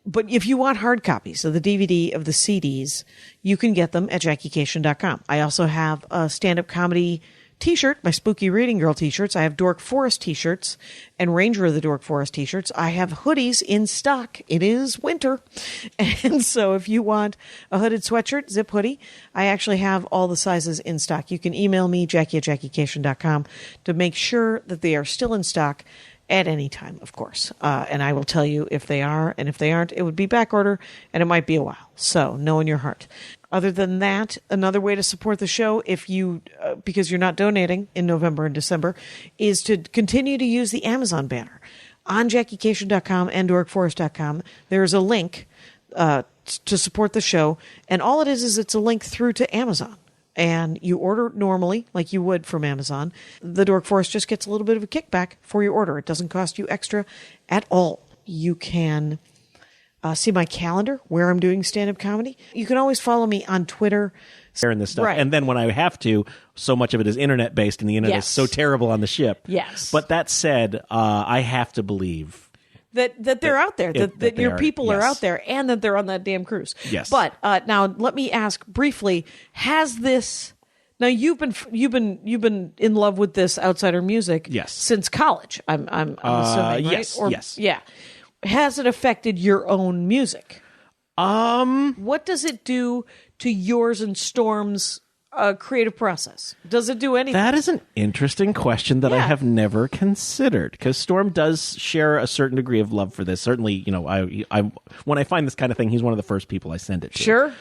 But if you want hard copies of the DVD of the CDs, you can get them at JackieCation.com. I also have stand-up comedy t-shirt, my Spooky Reading Girl t-shirts. I have Dork Forest t-shirts and Ranger of the Dork Forest t-shirts. I have hoodies in stock. It is winter. And so if you want a hooded sweatshirt, zip hoodie, I actually have all the sizes in stock. You can email me, Jackie@JackieCation.com, to make sure that they are still in stock at any time, of course. And I will tell you if they are, and if they aren't, it would be back order, and it might be a while. So know in your heart. Other than that, another way to support the show, if you, because you're not donating in November and December, is to continue to use the Amazon banner. On JackieCation.com and DorkForest.com, there is a link to support the show, and all it is it's a link through to Amazon. And you order normally, like you would from Amazon. The Dork Forest just gets a little bit of a kickback for your order. It doesn't cost you extra at all. You can see my calendar where I'm doing stand-up comedy. You can always follow me on Twitter. Sharing this stuff. Right. And then when I have to, so much of it is internet-based, and the internet Yes. is so terrible on the ship. Yes. But that said, I have to believe That they're out there, that your people are yes. out there, and that they're on that damn cruise. Yes. But now let me ask briefly: has this? Now you've been in love with this outsider music, Yes. since college. I'm assuming, right? yes, Or, yes. yeah. Has it affected your own music? What does it do to yours and Storm's creative process? Does it do anything? That is an interesting question that I Yeah. have never considered, because Storm does share a certain degree of love for this. Certainly, I when I find this kind of thing, he's one of the first people I send it to. Sure.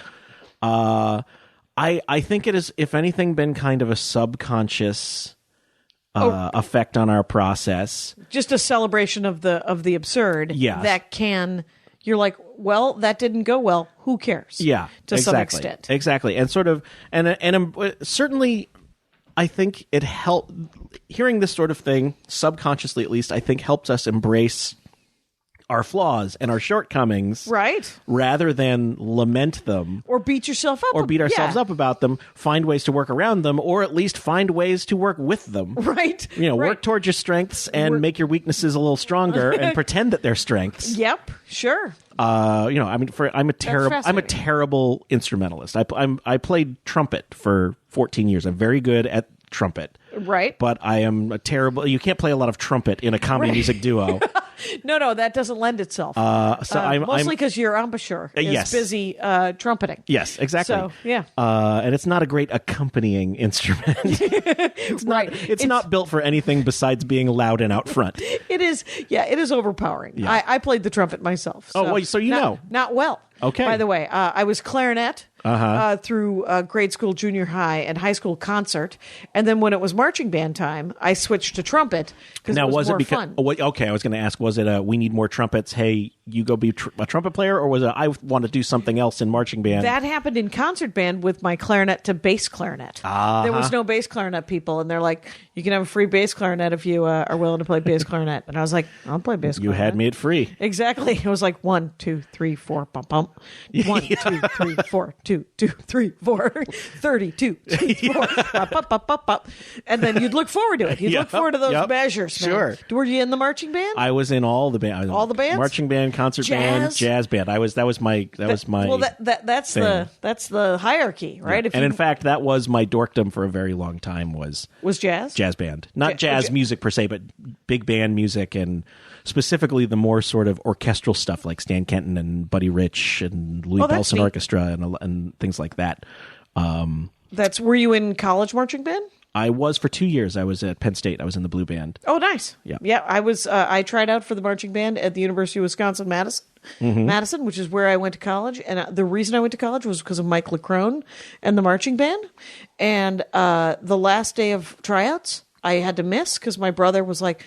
I think it has, if anything, been kind of a subconscious effect on our process. Just a celebration of the absurd. Yes. That can. You're like, well, that didn't go well. Who cares? Yeah, to some extent. Exactly. And sort of, and certainly, I think it helped, hearing this sort of thing, subconsciously at least, I think helps us embrace our flaws and our shortcomings. Right. Rather than lament them. Or beat yourself up. Or beat ourselves Yeah. up about them, find ways to work around them, or at least find ways to work with them. Right. Right. Right. Work towards your strengths and make your weaknesses a little stronger and pretend that they're strengths. Yep. Sure. I'm a fascinating. terrible instrumentalist. I played trumpet for 14 years. I'm very good at trumpet. Right. But I am a terrible. You can't play a lot of trumpet in a comedy music duo. No, that doesn't lend itself. So I'm mostly because your embouchure is yes. busy trumpeting. Yes, exactly. So, yeah. And it's not a great accompanying instrument. It's not built for anything besides being loud and out front. It is. Yeah, it is overpowering. Yeah. I played the trumpet myself. Oh, well, so you know. Not well. Okay. By the way, I was clarinet through grade school, junior high, and high school concert. And then when it was marching band time, I switched to trumpet because it was more fun. Okay, I was going to ask, was it we need more trumpets, hey, you go be a trumpet player, or was it I want to do something else in marching band? That happened in concert band with my clarinet to bass clarinet. There was no bass clarinet people, and they're like, you can have a free bass clarinet if you are willing to play bass clarinet. And I was like, I'll play bass You clarinet. had me at free. Exactly. It was like 1, 2, 3, 4, bump, bump. 1, 2, 3, 4, 2, 2, 3, 4, 32, 4, pop, pop, pop, pop. And then you'd look forward to it. You'd look forward to those measures, man. Sure. Were you in the marching band? I was in all the bands. All the bands? Marching band, concert band, jazz band. That was my. Well, that's thing. the hierarchy, right? Yeah. And in fact, that was my dorkdom for a very long time. Was jazz? Jazz band, not jazz music per se, but big band music, and specifically the more sort of orchestral stuff like Stan Kenton and Buddy Rich and Louis Bellson Orchestra and things like that. Were you in college marching band? I was for 2 years. I was at Penn State. I was in the blue band. Oh, nice. Yeah. I was. I tried out for the marching band at the University of Wisconsin Madison, which is where I went to college. And the reason I went to college was because of Mike LeCrone and the marching band. And the last day of tryouts, I had to miss because my brother was like,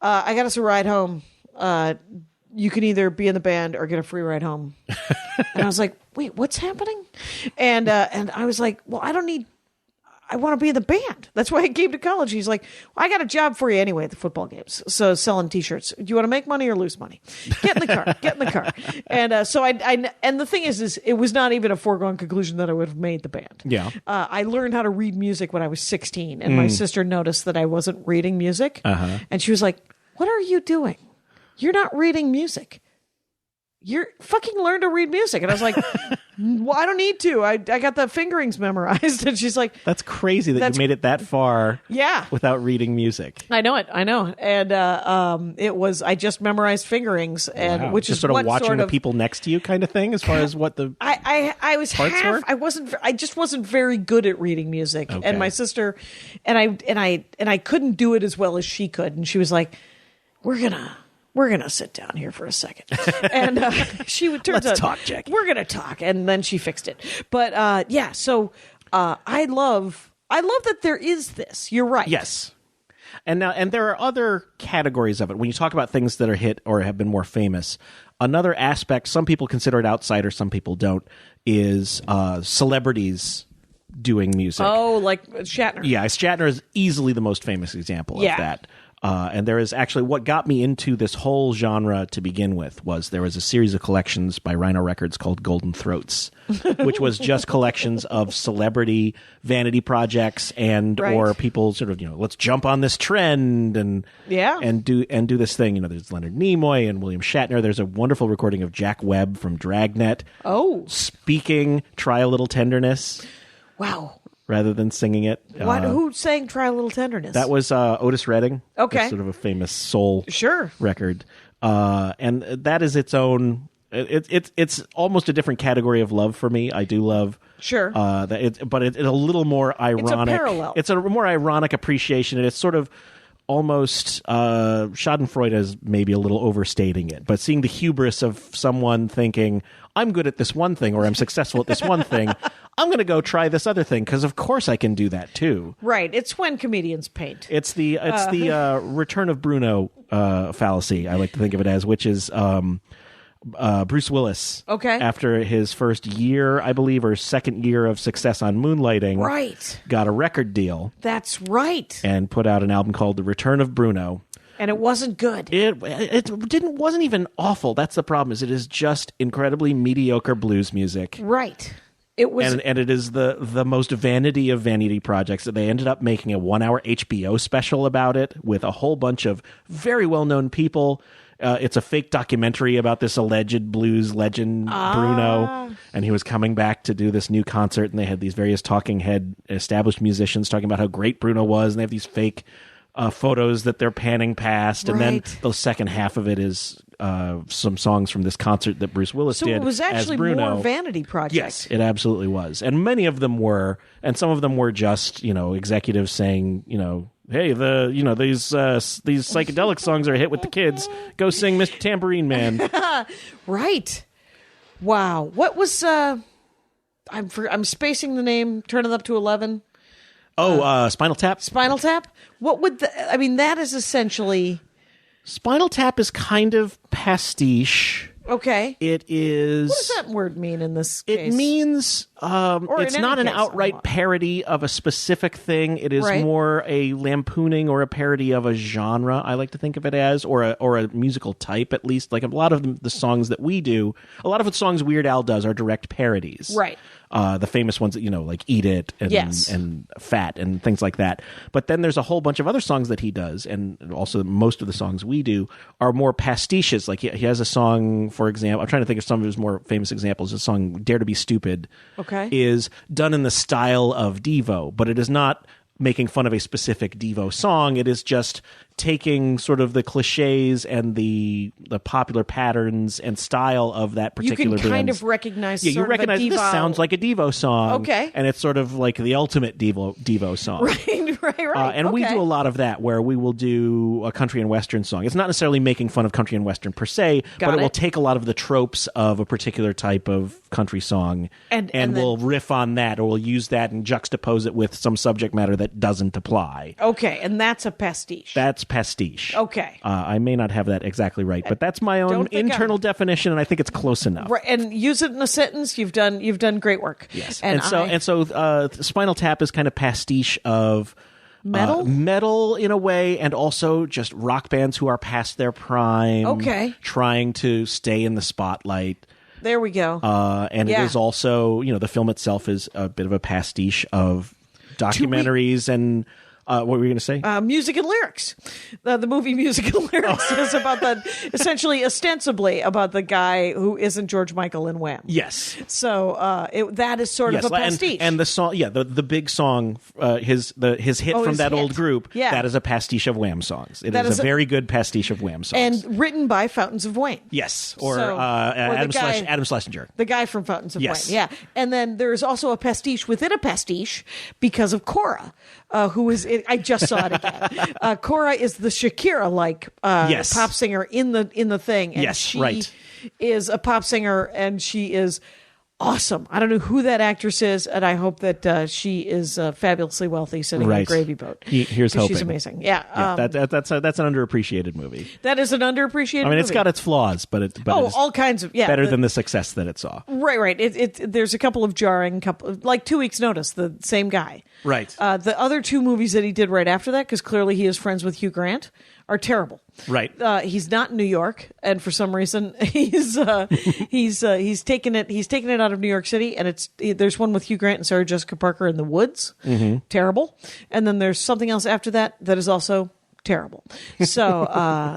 "I got us a ride home. You can either be in the band or get a free ride home." And I was like, "Wait, what's happening?" And I was like, "Well, I want to be in the band. That's why I came to college." He's like, "Well, I got a job for you anyway at the football games. So selling T-shirts. Do you want to make money or lose money? Get in the car. And so and the thing is it was not even a foregone conclusion that I would have made the band. Yeah. I learned how to read music when I was 16, and my sister noticed that I wasn't reading music, and she was like, "What are you doing? You're not reading music. you're fucking learn to read music. And I was like, well, I don't need to. I got the fingerings memorized. And she's like, that's crazy that you made it that far without reading music. I know it. And it was, I just memorized fingerings, and which just is sort of what watching the people next to you kind of thing, as far as what the I was parts were? I just wasn't very good at reading music. Okay. And my sister and I couldn't do it as well as she could. And she was like, we're gonna sit down here for a second, and she would turn. Let's talk, Jackie. We're gonna talk, and then she fixed it. But so I love that there is this. You're right. Yes, and there are other categories of it. When you talk about things that are hit or have been more famous, another aspect, some people consider it outsider, some people don't, is celebrities doing music. Oh, like Shatner. Yeah, Shatner is easily the most famous example of that. And there is actually, what got me into this whole genre to begin with was there was a series of collections by Rhino Records called Golden Throats, which was just collections of celebrity vanity projects and or people sort of, let's jump on this trend and do this thing. There's Leonard Nimoy and William Shatner. There's a wonderful recording of Jack Webb from Dragnet. Oh, speaking "Try a Little Tenderness." Wow. Rather than singing it. Who sang Try a Little Tenderness? That was Otis Redding. Okay. That's sort of a famous soul record. And that is its own... It's almost a different category of love for me. I do love... but it's a little more ironic. It's a parallel. It's a more ironic appreciation, and it's sort of almost... Schadenfreude is maybe a little overstating it, but seeing the hubris of someone thinking, I'm good at this one thing, or I'm successful at this one thing... I'm going to go try this other thing because, of course, I can do that too. Right. It's when comedians paint. It's the Return of Bruno fallacy. I like to think of it as, which is Bruce Willis. Okay. After his first year, I believe, or second year of success on Moonlighting, got a record deal. That's right. And put out an album called The Return of Bruno. And it wasn't good. It wasn't even awful. That's the problem. Is it is just incredibly mediocre blues music. Right. It was, and it is the most vanity of vanity projects. They ended up making a 1-hour HBO special about it with a whole bunch of very well-known people. It's a fake documentary about this alleged blues legend, Bruno, and he was coming back to do this new concert, and they had these various talking head established musicians talking about how great Bruno was, and they have these fake photos that they're panning past, and then the second half of it is some songs from this concert that Bruce Willis did. So it was actually as Bruno. more vanity project. Yes, it absolutely was, and many of them were, and some of them were just executives saying hey, these psychedelic songs are a hit with the kids. Go sing Mr. Tambourine Man. Right. Wow. What was I'm spacing the name. Turn it up to 11. Spinal Tap. Spinal Tap. What would that is essentially. Spinal Tap is kind of pastiche. Okay. It is. What does that word mean in this case? It means it's not an outright parody of a specific thing. It is more a lampooning or a parody of a genre, I like to think of it as, or a musical type at least. Like a lot of the songs that we do, a lot of the songs Weird Al does are direct parodies. Right. The famous ones that, like Eat It and Fat and things like that. But then there's a whole bunch of other songs that he does, and also most of the songs we do are more pastiches. Like he has a song, for example, I'm trying to think of some of his more famous examples. The song Dare to Be Stupid is done in the style of Devo, but it is not making fun of a specific Devo song. It is just taking sort of the cliches and the popular patterns and style of that particular band. You can kind band's. of recognize you recognize this sounds like a Devo song. Okay. And it's sort of like the ultimate Devo song. Right. And we do a lot of that where we will do a country and western song. It's not necessarily making fun of country and western per se, but it will take a lot of the tropes of a particular type of country song and we'll riff on that, or we'll use that and juxtapose it with some subject matter that doesn't apply. Okay, and that's a pastiche. That's pastiche. Okay. I may not have that exactly right, but that's my own internal definition, and I think it's close enough. Right, and use it in a sentence. You've done great work. Yes, and so Spinal Tap is kind of pastiche of metal in a way, and also just rock bands who are past their prime. Okay, trying to stay in the spotlight. There we go. And it is also, the film itself is a bit of a pastiche of documentaries and What were you going to say? Music and lyrics. The movie Music and Lyrics is about essentially, ostensibly, about the guy who isn't George Michael in Wham. Yes. So that is sort of a pastiche. And the song, the big song, his hit from that old group, that is a pastiche of Wham songs. It is a very good pastiche of Wham songs. And written by Fountains of Wayne. Yes, or Adam Schlesinger. The guy from Fountains of Wayne, yeah. And then there's also a pastiche within a pastiche because of Cora, who is, I just saw it again. Cora is the Shakira-like pop singer in the thing. And she is a pop singer, and she is awesome. I don't know who that actress is, and I hope that she is fabulously wealthy sitting on a gravy boat. Here's hoping. She's amazing. Yeah. That's an underappreciated movie. That is an underappreciated movie. It's got its flaws, but it's all kinds of better than the success that it saw. Right. There's a couple of jarring, like 2 Weeks Notice, the same guy. Right. The other two movies that he did right after that, because clearly he is friends with Hugh Grant, are terrible. Right. He's not in New York, and for some reason he's taken it out of New York City, and there's one with Hugh Grant and Sarah Jessica Parker in the woods. Mm-hmm. Terrible. And then there's something else after that is also terrible. So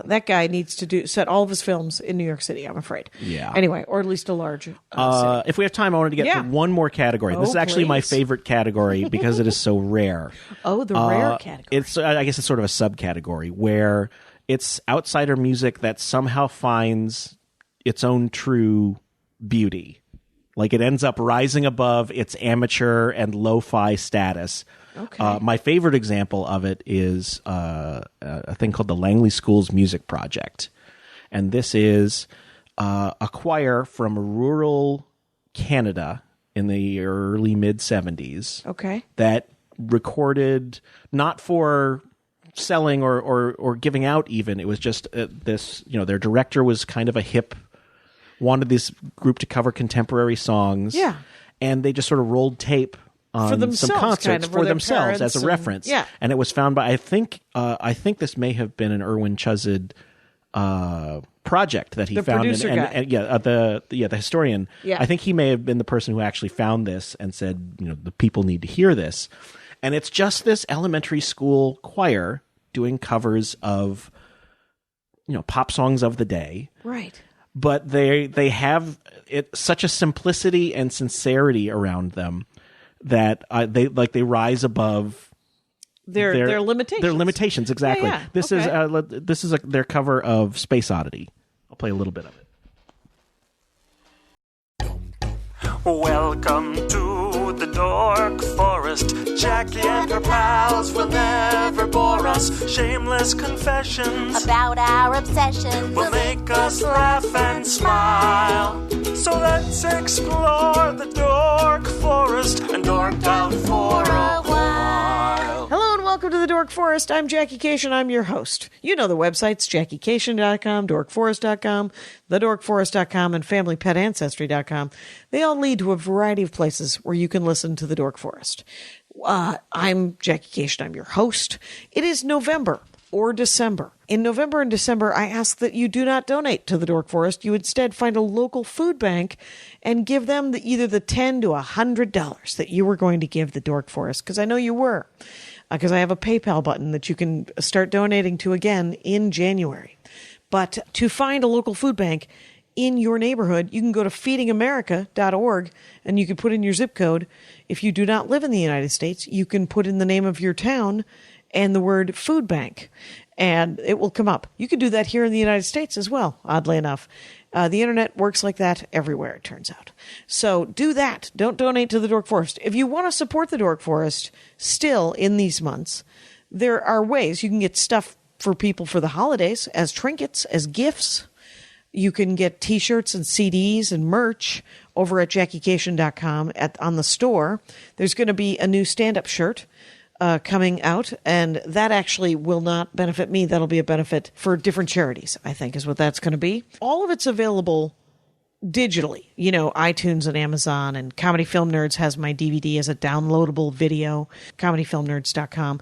that guy needs to set all of his films in New York City, I'm afraid. Yeah. Anyway, or at least a large city. If we have time, I wanted to get to one more category. This is actually my favorite category because it is so rare. Oh, the rare category. I guess it's sort of a subcategory where it's outsider music that somehow finds its own true beauty. Like it ends up rising above its amateur and lo-fi status. Okay. My favorite example of it is a thing called the Langley School's Music Project. And this is a choir from rural Canada in the early mid-70s. Okay. That recorded, not for selling or giving out even, it was just this, their director was kind of a hip, wanted this group to cover contemporary songs. Yeah. And they just sort of rolled tape on some concerts for themselves as a reference. Yeah. And it was found by, I think this may have been an Erwin Chuzid project that he found. The historian. Yeah. I think he may have been the person who actually found this and said, the people need to hear this. And it's just this elementary school choir doing covers of, pop songs of the day. Right. But they have such a simplicity and sincerity around them that they rise above their limitations. Their limitations, exactly. Yeah. This is their cover of Space Oddity. I'll play a little bit of it. Welcome to the Dork Forest. Jackie and her pals will never bore us. Shameless confessions about our obsession will make us laugh and smile. So let's explore the Dork Forest and dork out for a while. Hello and welcome to the Dork Forest. I'm Jackie Cation. I'm your host. You know the websites, JackieCation.com, DorkForest.com, TheDorkForest.com, and FamilyPetAncestry.com. They all lead to a variety of places where you can listen to the Dork Forest. I'm Jackie Cation. I'm your host. It is November or December. In November and December, I ask that you do not donate to the Dork Forest. You instead find a local food bank and give them either the $10 to $100 that you were going to give the Dork Forest, because I know you were, because I have a PayPal button that you can start donating to again in January. But to find a local food bank in your neighborhood, you can go to feedingamerica.org and you can put in your zip code. If you do not live in the United States, you can put in the name of your town and the word food bank, and it will come up. You can do that here in the United States as well, oddly enough. The internet works like that everywhere, it turns out. So do that. Don't donate to the Dork Forest. If you want to support the Dork Forest still in these months, there are ways you can get stuff for people for the holidays as trinkets, as gifts. You can get T-shirts and CDs and merch over at JackieCation.com on the store. There's going to be a new stand-up shirt coming out, and that actually will not benefit me. That'll be a benefit for different charities, I think, is what that's going to be. All of it's available digitally, iTunes and Amazon, and Comedy Film Nerds has my DVD as a downloadable video, comedyfilmnerds.com.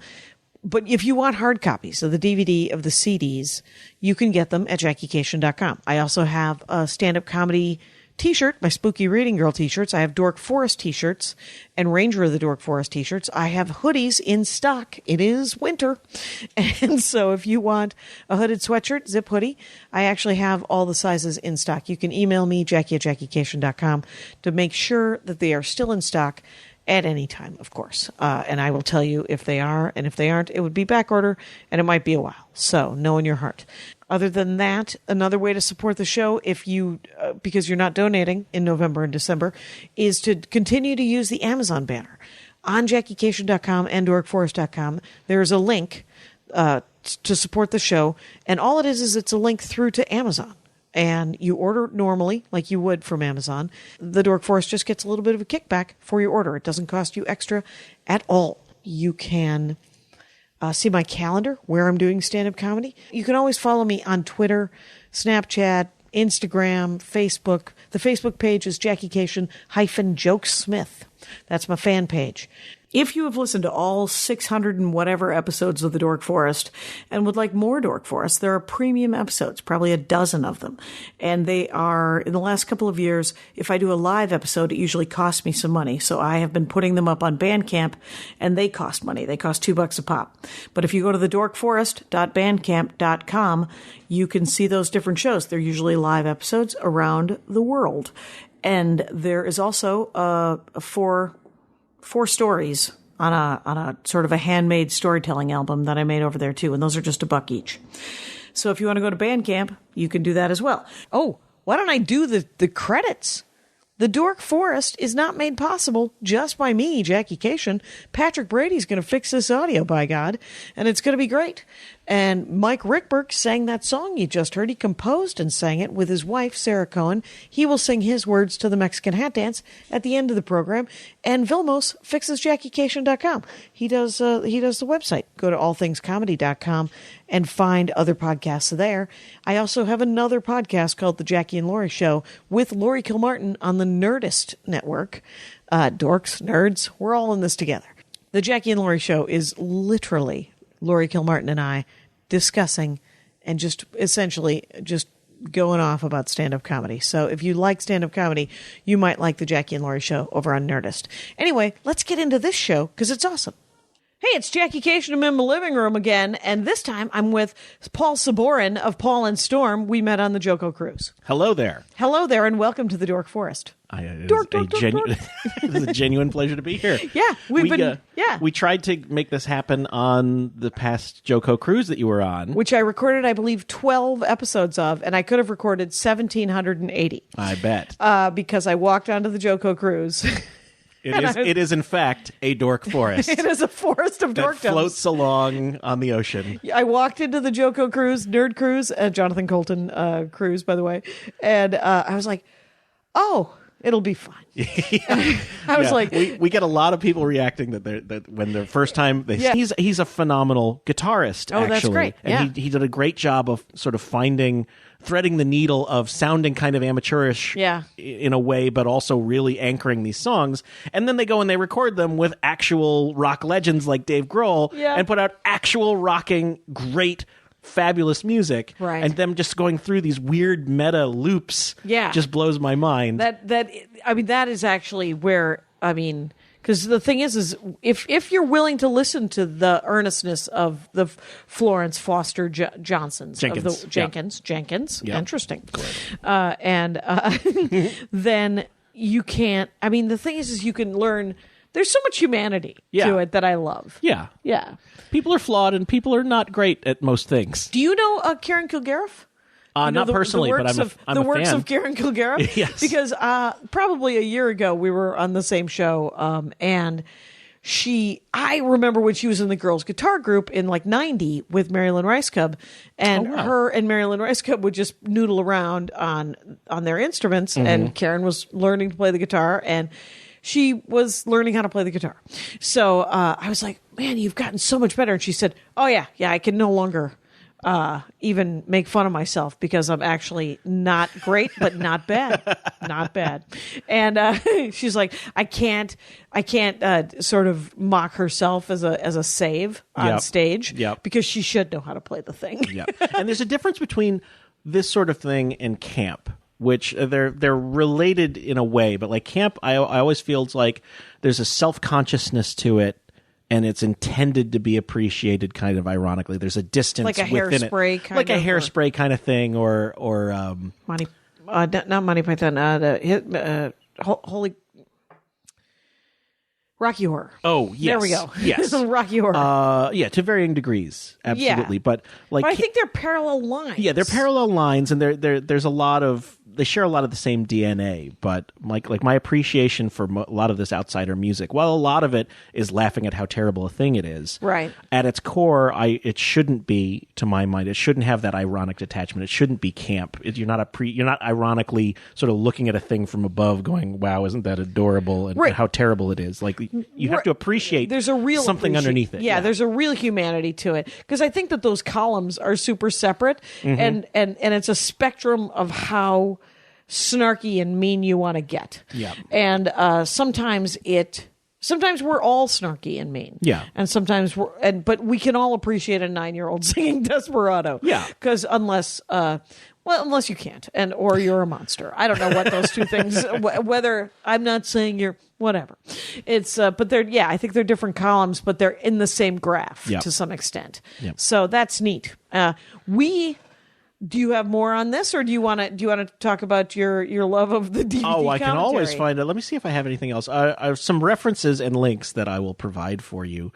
But if you want hard copies of the DVD of the CDs, you can get them at JackieCation.com. I also have stand-up comedy t-shirt, my Spooky Reading Girl t-shirts. I have Dork Forest t-shirts and Ranger of the Dork Forest t-shirts. I have hoodies in stock. It is winter. And so if you want a hooded sweatshirt, zip hoodie, I actually have all the sizes in stock. You can email me, Jackie@JackieCation.com, to make sure that they are still in stock at any time, of course. And I will tell you if they are, and if they aren't, it would be back order, and it might be a while. So know in your heart. Other than that, another way to support the show, if you, because you're not donating in November and December, is to continue to use the Amazon banner. On JackieCation.com and DorkForest.com, there is a link to support the show, and all it is it's a link through to Amazon. And you order normally, like you would from Amazon. The Dork Forest just gets a little bit of a kickback for your order. It doesn't cost you extra at all. You can see my calendar where I'm doing stand-up comedy. You can always follow me on Twitter, Snapchat, Instagram, Facebook. The Facebook page is JackieCation-Jokesmith. That's my fan page. If you have listened to all 600 and whatever episodes of the Dork Forest and would like more Dork Forest, there are premium episodes, probably a dozen of them. And they are, in the last couple of years, if I do a live episode, it usually costs me some money. So I have been putting them up on Bandcamp, and they cost money. They cost $2 a pop. But if you go to the dorkforest.bandcamp.com, you can see those different shows. They're usually live episodes around the world. And there is also four stories on a sort of a handmade storytelling album that I made over there too, and those are just $1 each. So if you want to go to Bandcamp, you can do that as well. Oh, why don't I do the credits? The Dork Forest is not made possible just by me, Jackie Cation. Patrick Brady's going to fix this audio, by God, and it's going to be great. And Mike Rickberg sang that song you just heard. He composed and sang it with his wife, Sarah Cohen. He will sing his words to the Mexican Hat Dance at the end of the program. And Vilmos fixes JackieCation.com. He does the website. Go to allthingscomedy.com and find other podcasts there. I also have another podcast called The Jackie and Laurie Show with Laurie Kilmartin on the Nerdist Network. Dorks, nerds, we're all in this together. The Jackie and Laurie Show is literally Laurie Kilmartin and I discussing and just essentially just going off about stand-up comedy. So if you like stand-up comedy, you might like the Jackie and Laurie Show over on Nerdist. Anyway, let's get into this show because it's awesome. Hey, it's Jackie Cation. I'm in my living room again, and this time I'm with Paul Sabourin of Paul and Storm. We met on the Joko Cruise. Hello there. Hello there, and welcome to the Dork Forest. It was a genuine pleasure to be here. Yeah, we tried to make this happen on the past Joko Cruise that you were on, which I recorded, I believe, 12 episodes of, and I could have recorded 1,780. I bet, because I walked onto the Joko Cruise. It is in fact a dork forest. It is a forest of dorkdoms that floats along on the ocean. I walked into the Joko Cruise, Nerd Cruise, Jonathan Colton cruise, by the way, and I was like, "Oh, it'll be fine." I was like, we get a lot of people reacting that when the first time he's a phenomenal guitarist. Oh, actually. That's great. And he did a great job of sort of threading the needle of sounding kind of amateurish in a way, but also really anchoring these songs. And then they go and they record them with actual rock legends like Dave Grohl and put out actual rocking, great, fabulous music. Right. And them just going through these weird meta loops just blows my mind. That is actually where, because the thing is if you're willing to listen to the earnestness of the Florence Foster Johnsons, Jenkins, interesting, then you can't. The thing is you can learn. There's so much humanity to it that I love. Yeah. People are flawed and people are not great at most things. Do you know Karen Kilgariff? Not personally, but I'm a fan. The works of Karen Kilgariff? Yes. Because probably a year ago, we were on the same show, and I remember when she was in the girls' guitar group in like 90 with Marilyn Rice Cub, and her and Marilyn Rice Cub would just noodle around on their instruments, and Karen was learning to play the guitar, and she was learning how to play the guitar. So I was like, man, you've gotten so much better. And she said, oh, yeah, I can no longer even make fun of myself because I'm actually not great, but not bad. Not bad. And she's like, I can't sort of mock herself as a save on stage because she should know how to play the thing. And there's a difference between this sort of thing and camp. which they're related in a way, but like camp, I always feels like there's a self-consciousness to it, and it's intended to be appreciated kind of ironically. There's a distance like a within hairspray it, kind like of, a hairspray kind of thing, or not Monty Python, Holy Rocky Horror. Oh, yes. There we go. Yes. Rocky Horror. Yeah, to varying degrees. Absolutely. Yeah. But I think they're parallel lines. Yeah, they're parallel lines, and there's a lot of, they share a lot of the same DNA, but like my appreciation for a lot of this outsider music, while a lot of it is laughing at how terrible a thing it is, right, at its core, it shouldn't be, to my mind, it shouldn't have that ironic detachment. It shouldn't be camp. You're not ironically sort of looking at a thing from above going, wow, isn't that adorable, and how terrible it is. Like, you have to appreciate there's a real something underneath it. Yeah, there's a real humanity to it, because I think that those columns are super separate, and it's a spectrum of how snarky and mean you want to get. Yeah. And sometimes we're all snarky and mean. Yeah. And sometimes but we can all appreciate a 9-year-old singing Desperado. Yeah. Because unless you can't, or you're a monster. I don't know what those two things, whether, I'm not saying you're, whatever. It's, but I think they're different columns, but they're in the same graph to some extent. Yep. So that's neat. Do you have more on this, or do you want to talk about your love of the DVD Oh, I commentary? can always find it. Let me see if I have anything else. I have some references and links that I will provide for you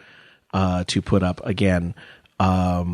to put up again. I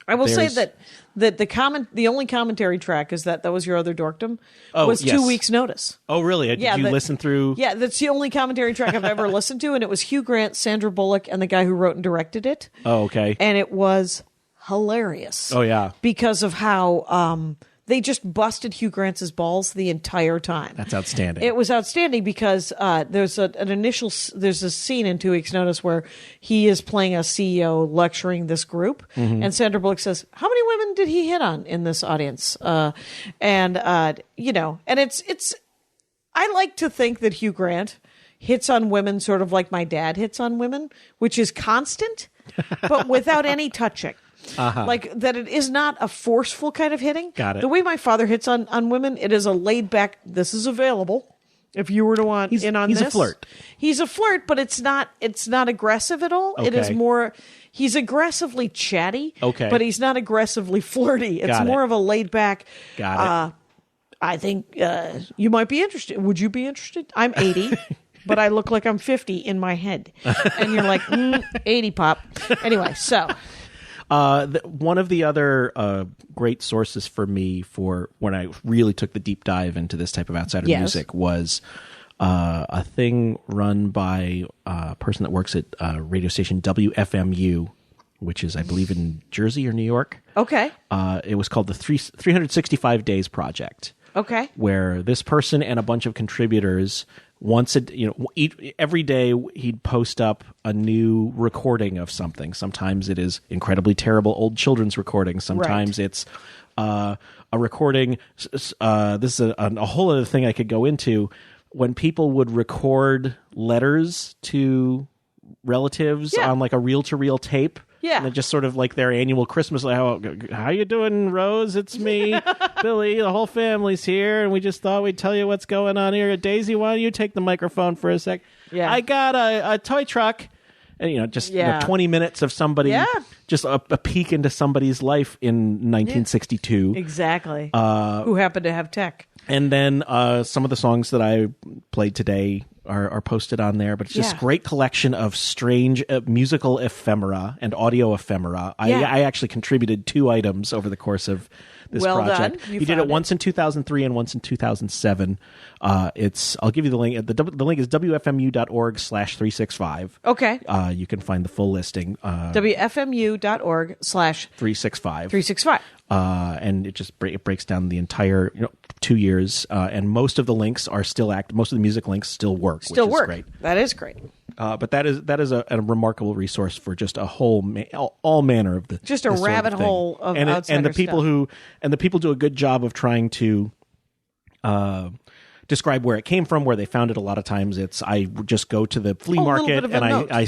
will say that the only commentary track is that was your other dorkdom. Was yes. 2 weeks' notice. Oh, really? Did you listen through? Yeah, that's the only commentary track I've ever listened to, and it was Hugh Grant, Sandra Bullock, and the guy who wrote and directed it. Oh, okay. And it was hilarious. Oh, yeah. Because of how they just busted Hugh Grant's balls the entire time. That's outstanding. It was outstanding because there's a scene in 2 weeks' notice where he is playing a CEO lecturing this group, and Sandra Bullock says, "How many women did he hit on in this audience?" And it's. I like to think that Hugh Grant hits on women sort of like my dad hits on women, which is constant, but without any touching. Like that, it is not a forceful kind of hitting. Got it. The way my father hits on women, it is a laid back. This is available if you were to want in on this. He's a flirt. He's a flirt, but it's not aggressive at all. Okay. It is more. He's aggressively chatty. Okay. But he's not aggressively flirty. It's Got it. more of a laid back. Got it. I think you might be interested. Would you be interested? I'm 80. But I look like I'm 50 in my head. And you're like, 80 pop. Anyway, so. One of the other great sources for me for when I really took the deep dive into this type of outsider music was a thing run by a person that works at radio station WFMU, which is, I believe, in Jersey or New York. Okay. It was called the 365 Days Project. Okay. Where this person and a bunch of contributors every day he'd post up a new recording of something. Sometimes it is incredibly terrible old children's recordings. Sometimes it's a recording. This is a whole other thing I could go into. When people would record letters to relatives on like a reel-to-reel tape. Yeah. And just sort of like their annual Christmas, like, how you doing, Rose? It's me, Billy. The whole family's here, and we just thought we'd tell you what's going on here. Daisy, why don't you take the microphone for a sec? Yeah. I got a toy truck. And, 20 minutes of somebody, just a peek into somebody's life in 1962. Exactly. Who happened to have tech. And then some of the songs that I played today are posted on there, but it's just a great collection of strange musical ephemera and audio ephemera. I actually contributed 2 items over the course of this project. Done. You did it once in 2003 and once in 2007. I'll give you the link. The link is wfmu.org/365. Okay. You can find the full listing. wfmu.org/365. And it just breaks down the entire 2 years, and most of the links are still active. Most of the music links still work. Which is great. That is great. But that is a remarkable resource for just a whole all manner of the just a rabbit hole of outsider and the people stuff. the people do a good job of trying to describe where it came from, where they found it. A lot of times I just go to the flea market and I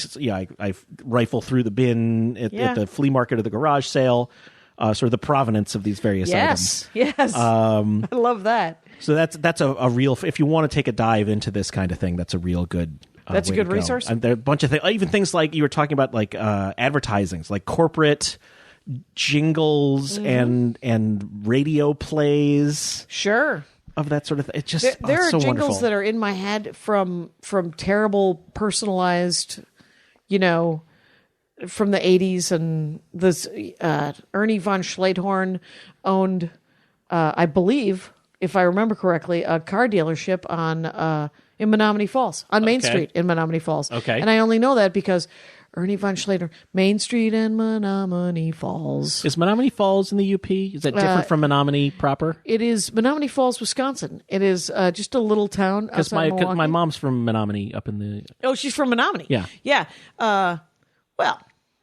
rifle through the bin at the flea market or the garage sale. sort of the provenance of these various items. Yes. I love that. So that's a real. If you want to take a dive into this kind of thing, that's a real good. That's a good resource. And there are a bunch of things, even things like you were talking about, like advertisings, like corporate jingles and radio plays. Sure. Of that sort of thing. It's just there are so jingles wonderful. that are in my head from terrible personalized, from the 80s, and this Ernie von Schledhorn owned, I believe, if I remember correctly, a car dealership in Menominee Falls, on Main Street in Menominee Falls. Okay. And I only know that because Ernie von Schledhorn, Main Street and Menominee Falls. Is Menominee Falls in the UP? Is that different from Menominee proper? It is Menominee Falls, Wisconsin. It is just a little town outside Milwaukee. My mom's from Menominee up in the... Oh, she's from Menominee. Yeah. Yeah. Well,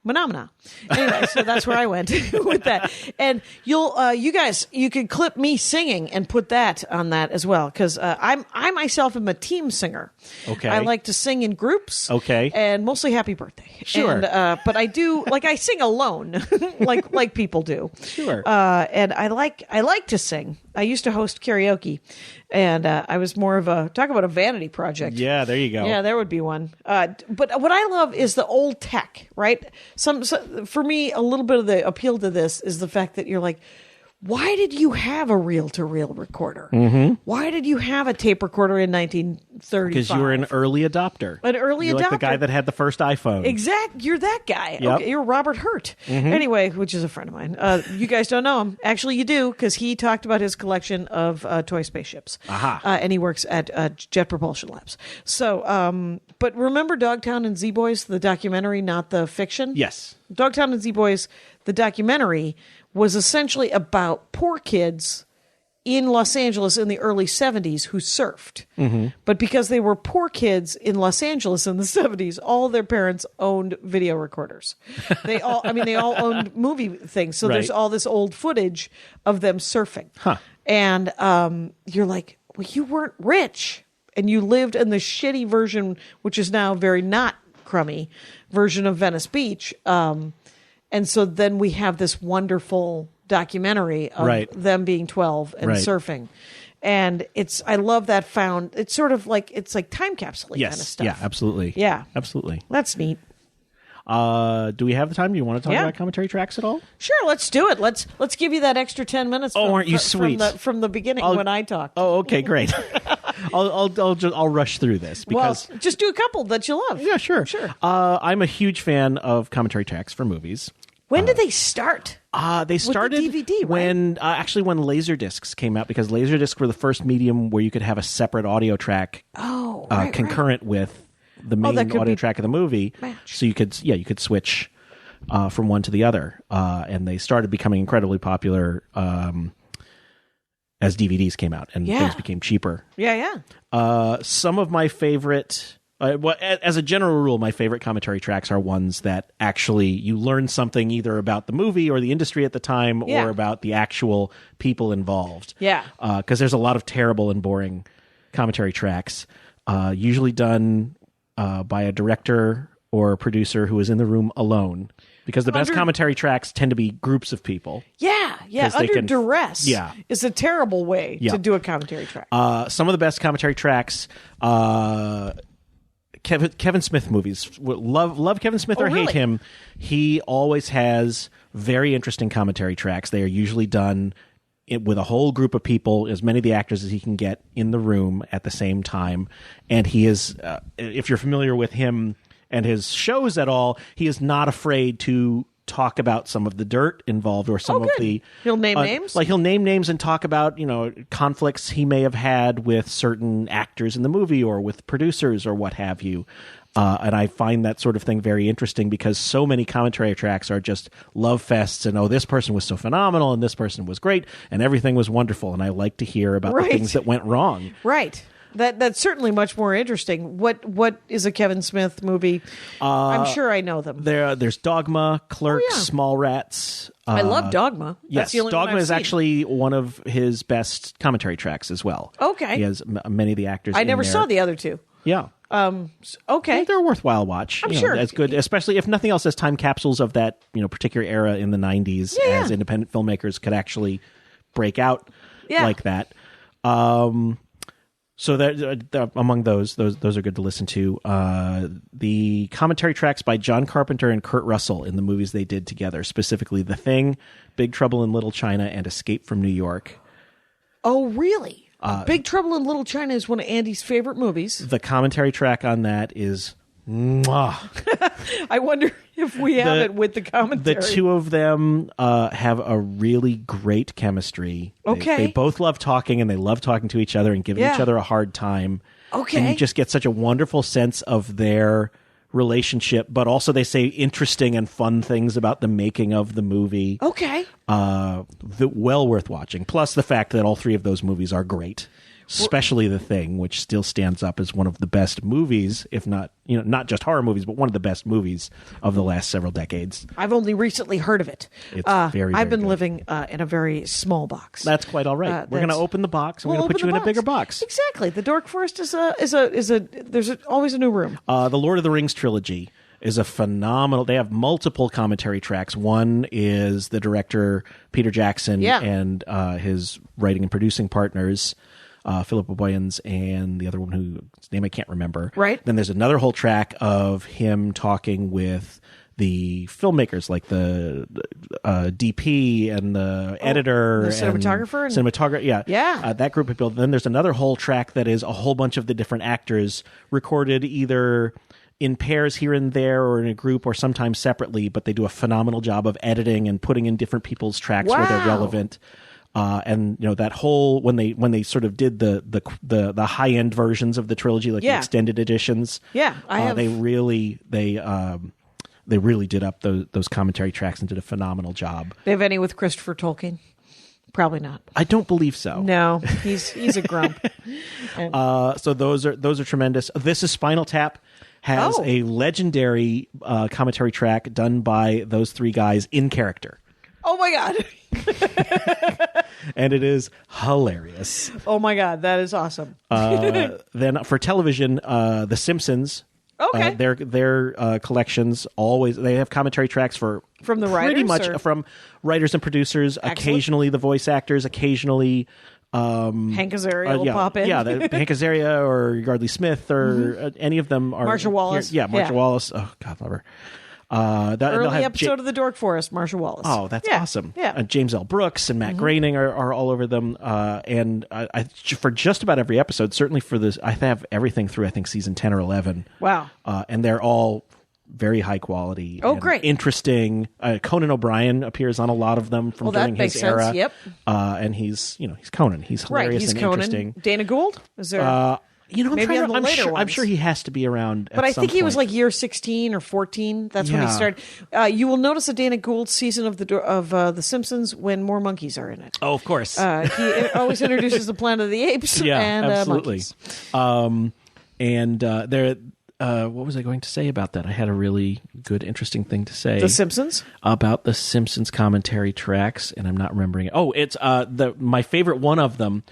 Menomina. Anyway, so that's where I went with that. And you guys, you could clip me singing and put that on that as well, because I myself am a team singer. Okay. I like to sing in groups. Okay. And mostly Happy Birthday. Sure. And, but I do, I sing alone, like people do. Sure. And I like to sing. I used to host karaoke, and I was more of talk about a vanity project. Yeah, there you go. Yeah, there would be one. But what I love is the old tech, right? For me, a little bit of the appeal to this is the fact that you're like, why did you have a reel-to-reel recorder? Mm-hmm. Why did you have a tape recorder in 1935? Because you were an early adopter. You're like the guy that had the first iPhone. Exactly. You're that guy. Yep. Okay, you're Robert Hurt. Mm-hmm. Anyway, which is a friend of mine. You guys don't know him. Actually, you do, because he talked about his collection of toy spaceships. Aha. And he works at Jet Propulsion Labs. So, but remember Dogtown and Z-Boys, the documentary, not the fiction? Yes. Dogtown and Z-Boys, the documentary, was essentially about poor kids in Los Angeles in the early 70s who surfed. Mm-hmm. But because they were poor kids in Los Angeles in the 70s, all of their parents owned video recorders. They all owned movie things. So there's all this old footage of them surfing. Huh. And you're like, well, you weren't rich. And you lived in the shitty version, which is now very not crummy, version of Venice Beach. And so then we have this wonderful documentary of them being 12 and surfing. And I love that it's sort of like, it's like time capsule kind of stuff. Yeah, absolutely. Yeah. Absolutely. That's neat. Do we have the time? Do you want to talk about commentary tracks at all? Sure, let's do it. Let's give you that extra 10 minutes. Aren't you sweet? From the beginning when I talked. Oh, okay, great. I'll rush through this because just do a couple that you love. Yeah, sure. I'm a huge fan of commentary tracks for movies. When did they start? They started with the DVD, when when Laserdiscs came out, because Laserdiscs were the first medium where you could have a separate audio track concurrent with the main audio track of the movie. Match. So you could switch from one to the other, and they started becoming incredibly popular as DVDs came out and things became cheaper. Some of my favorite. As a general rule, my favorite commentary tracks are ones that actually you learn something either about the movie or the industry at the time or about the actual people involved. Yeah. Because there's a lot of terrible and boring commentary tracks, usually done by a director or a producer who is in the room alone. Because the best commentary tracks tend to be groups of people. Yeah. Under duress is a terrible way to do a commentary track. Some of the best commentary tracks... Kevin Smith movies. Love Kevin Smith or hate him. He always has very interesting commentary tracks. They are usually done with a whole group of people, as many of the actors as he can get in the room at the same time. And he is, if you're familiar with him and his shows at all, he is not afraid to talk about some of the dirt involved or some of the... He'll name names? Like he'll name names and talk about, conflicts he may have had with certain actors in the movie or with producers or what have you. And I find that sort of thing very interesting because so many commentary tracks are just love fests and, this person was so phenomenal and this person was great and everything was wonderful. And I like to hear about the things that went wrong. Right. That's certainly much more interesting. What is a Kevin Smith movie? I'm sure I know them. There's Dogma, Clerks, Mallrats. I love Dogma. Yes, Dogma is actually one of his best commentary tracks as well. Okay. He has many of the actors I never saw the other two. Yeah. Okay. They're a worthwhile watch. I'm sure. That's good, especially if nothing else as time capsules of that particular era in the 90s as independent filmmakers could actually break out like that. So that among those are good to listen to. The commentary tracks by John Carpenter and Kurt Russell in the movies they did together, specifically The Thing, Big Trouble in Little China, and Escape from New York. Oh, really? Big Trouble in Little China is one of Andy's favorite movies. The commentary track on that is mwah. I wonder if we have it with the commentary. The two of them have a really great chemistry. Okay. They both love talking, and they love talking to each other and giving each other a hard time. Okay. And you just get such a wonderful sense of their relationship, but also they say interesting and fun things about the making of the movie. Okay. Well worth watching. Plus the fact that all three of those movies are great. Especially The Thing, which still stands up as one of the best movies, if not, not just horror movies, but one of the best movies of the last several decades. I've only recently heard of it. It's very I've been good. living in a very small box. That's quite all right. We're going to open the box. And we're going to put you in a bigger box. Exactly. The Dork Forest is there's always a new room. The Lord of the Rings trilogy is a phenomenal. They have multiple commentary tracks. One is the director Peter Jackson and his writing and producing partners. Philip Boyens and the other one whose name I can't remember. Right. Then there's another whole track of him talking with the filmmakers, like the DP and the editor, the cinematographer, that group of people. Then there's another whole track that is a whole bunch of the different actors recorded either in pairs here and there or in a group or sometimes separately, but they do a phenomenal job of editing and putting in different people's tracks where they're relevant. And that whole when they sort of did the high end versions of the trilogy, like the extended editions, they really did up those commentary tracks and did a phenomenal job. They have any with Christopher Tolkien? Probably not. I don't believe so. No, he's a grump. So those are tremendous. This is Spinal Tap. Has a legendary commentary track done by those three guys in character. Oh my God. And it is hilarious. Oh my God, that is awesome. Then for television, The Simpsons. Okay. Their collections they have commentary tracks from the writers, pretty much from writers and producers. Excellent. Occasionally the voice actors. Occasionally Hank Azaria will pop in. Yeah, Hank Azaria or Yardley Smith or any of them are. Marsha Wallace. Marsha Wallace. Oh God, love her. Early episode of The Dork Forest, Marsha Wallace. Oh, that's awesome. Yeah. James L. Brooks and Matt Groening are all over them. And I for just about every episode, certainly for this, I have everything through, I think, season 10 or 11. Wow. And they're all very high quality. Oh, and great. Interesting. Conan O'Brien appears on a lot of them from during his era. Sense. Yep. And he's Conan. He's hilarious and Conan. interesting. Dana Gould? Is there... I'm sure he has to be around. But I think he was like year 16 or 14. That's when he started. You will notice a Dana Gould season of the Simpsons when more monkeys are in it. Oh, of course. He always introduces the Planet of the Apes. And absolutely. Monkeys. What was I going to say about that? I had a really good, interesting thing to say. The Simpsons? About the Simpsons commentary tracks, and I'm not remembering it. Oh, it's my favorite one of them.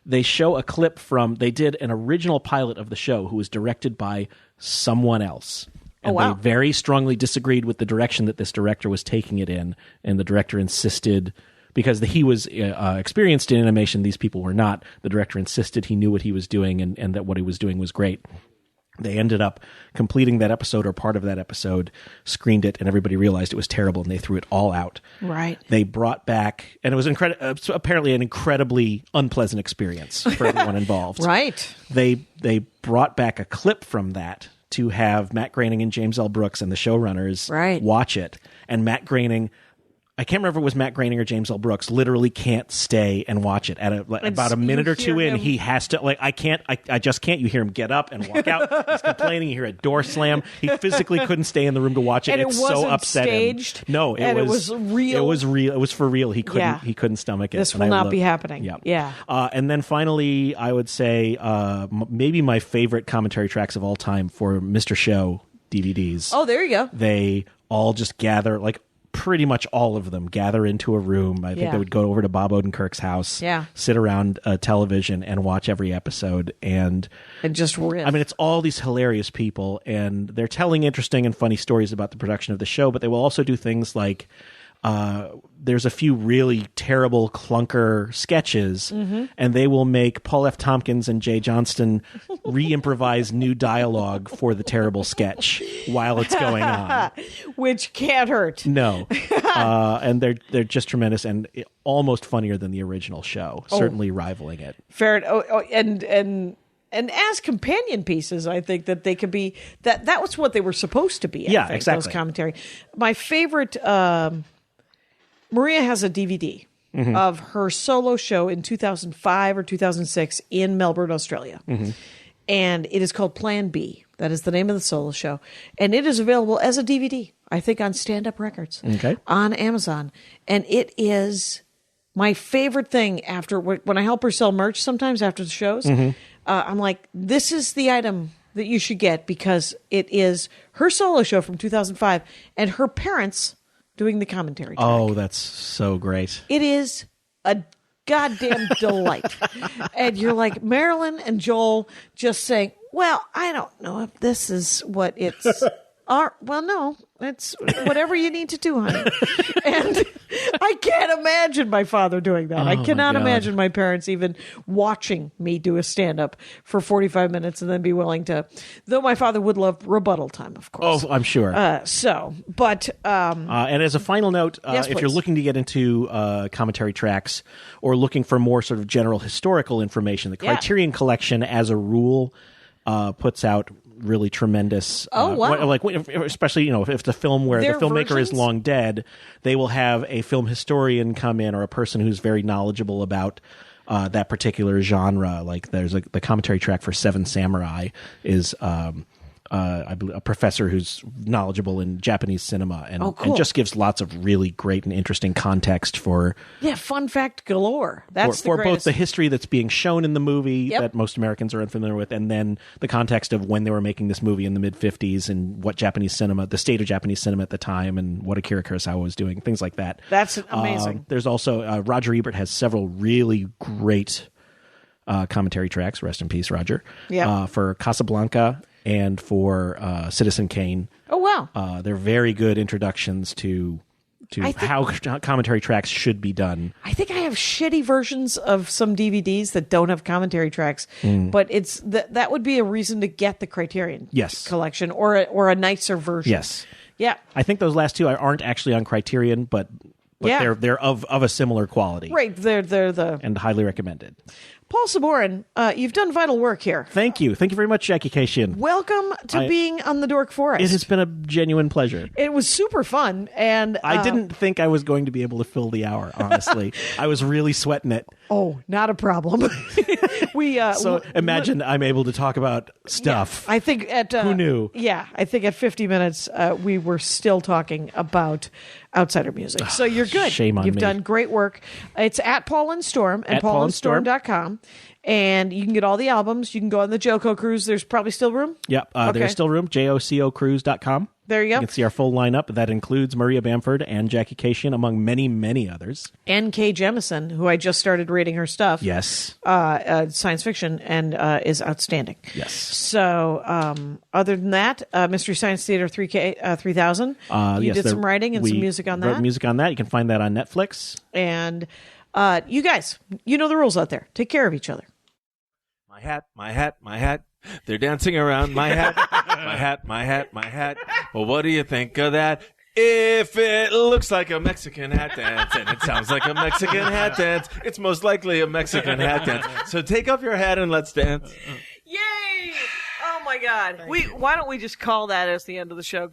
They show a clip they did an original pilot of the show who was directed by someone else. And they very strongly disagreed with the direction that this director was taking it in. And the director insisted, because he was experienced in animation, these people were not. The director insisted he knew what he was doing and that what he was doing was great. They ended up completing that episode or part of that episode, screened it, and everybody realized it was terrible, and they threw it all out. Right. They brought back, and it was apparently an incredibly unpleasant experience for everyone involved. Right. They brought back a clip from that to have Matt Groening and James L. Brooks and the showrunners watch it, and Matt Groening... I can't remember if it was Matt Groening or James L. Brooks, literally can't stay and watch it. About a minute or two in, he has to, I just can't. You hear him get up and walk out. He's complaining. You hear a door slam. He physically couldn't stay in the room to watch it. And it's it wasn't so upsetting. Staged, no, it was real. It was real. It was for real. He couldn't stomach it. This will not be happening. Yeah. And then finally, I would say maybe my favorite commentary tracks of all time for Mr. Show DVDs. Oh, there you go. They all just gather, pretty much all of them gather into a room. I think they would go over to Bob Odenkirk's house, sit around a television and watch every episode. And just riff. I mean, it's all these hilarious people, and they're telling interesting and funny stories about the production of the show, but they will also do things like there's a few really terrible clunker sketches, and they will make Paul F. Tompkins and Jay Johnston re-improvise new dialogue for the terrible sketch while it's going on. Which can't hurt. No. And they're just tremendous and almost funnier than the original show, certainly rivaling it. Fair. And as companion pieces, I think that they could be, that was what they were supposed to be. I think, exactly. Those commentary. My favorite, Maria has a DVD of her solo show in 2005 or 2006 in Melbourne, Australia. And it is called Plan B. That is the name of the solo show. And it is available as a DVD, I think, on Stand Up Records, on Amazon. And it is my favorite thing after, when I help her sell merch sometimes after the shows, I'm like, this is the item that you should get, because it is her solo show from 2005 and her parents doing the commentary track. Oh, that's so great. It is a goddamn delight. And you're like, Marilyn and Joel just saying, well, I don't know if this is what it's... well, no, it's whatever you need to do, honey. And I can't imagine my father doing that. I cannot imagine my parents even watching me do a stand-up for 45 minutes and then be willing to... Though my father would love rebuttal time, of course. Oh, I'm sure. And as a final note, yes, if you're looking to get into commentary tracks or looking for more sort of general historical information, the Criterion Collection, as a rule, puts out really tremendous. Like especially if the film where their the filmmaker versions? is long dead, they will have a film historian come in or a person who's very knowledgeable about that particular genre. Like there's the commentary track for Seven Samurai is I believe a professor who's knowledgeable in Japanese cinema and just gives lots of really great and interesting context for fun fact galore. That's for both the history that's being shown in the movie that most Americans are unfamiliar with, and then the context of when they were making this movie in the mid-50s and what Japanese cinema, the state of Japanese cinema at the time, and what Akira Kurosawa was doing, things like that. That's amazing. There's also Roger Ebert has several really great commentary tracks. Rest in peace, Roger. For Casablanca and for Citizen Kane. Oh, wow. They're very good introductions to how commentary tracks should be done. I think I have shitty versions of some DVDs that don't have commentary tracks, but it's that would be a reason to get the Criterion collection or a nicer version. Yes. Yeah. I think those last two aren't actually on Criterion, but they're of a similar quality. Right. They're the... And highly recommended. Paul Sabourin, you've done vital work here. Thank you. Thank you very much, Jackie Cation. Welcome to being on the Dork Forest. It has been a genuine pleasure. It was super fun. And I didn't think I was going to be able to fill the hour, honestly. I was really sweating it. Oh, not a problem. So imagine I'm able to talk about stuff. Yeah, I think at... who knew? Yeah, I think at 50 minutes, we were still talking about outsider music. So you're good. Shame on me. You've done great work. It's at Paul and Storm and paulandstorm.com. And you can get all the albums. You can go on the Joko Cruise. There's probably still room? Yep. There's still room. JOCOcruise.com. There you go. You can see our full lineup. That includes Maria Bamford and Jackie Cation, among many, many others. And Kay Jemison, who I just started reading her stuff. Yes. Science fiction, and is outstanding. Yes. So other than that, Mystery Science Theater 3000. You did some writing and some music on that. Wrote music on that. You can find that on Netflix. And you guys, you know the rules out there. Take care of each other. My hat, my hat, my hat. They're dancing around my hat. My hat, my hat, my hat. Well, what do you think of that? If it looks like a Mexican hat dance and it sounds like a Mexican hat dance, it's most likely a Mexican hat dance. So take off your hat and let's dance. Yay! Oh my God. Why don't we just call that as the end of the show?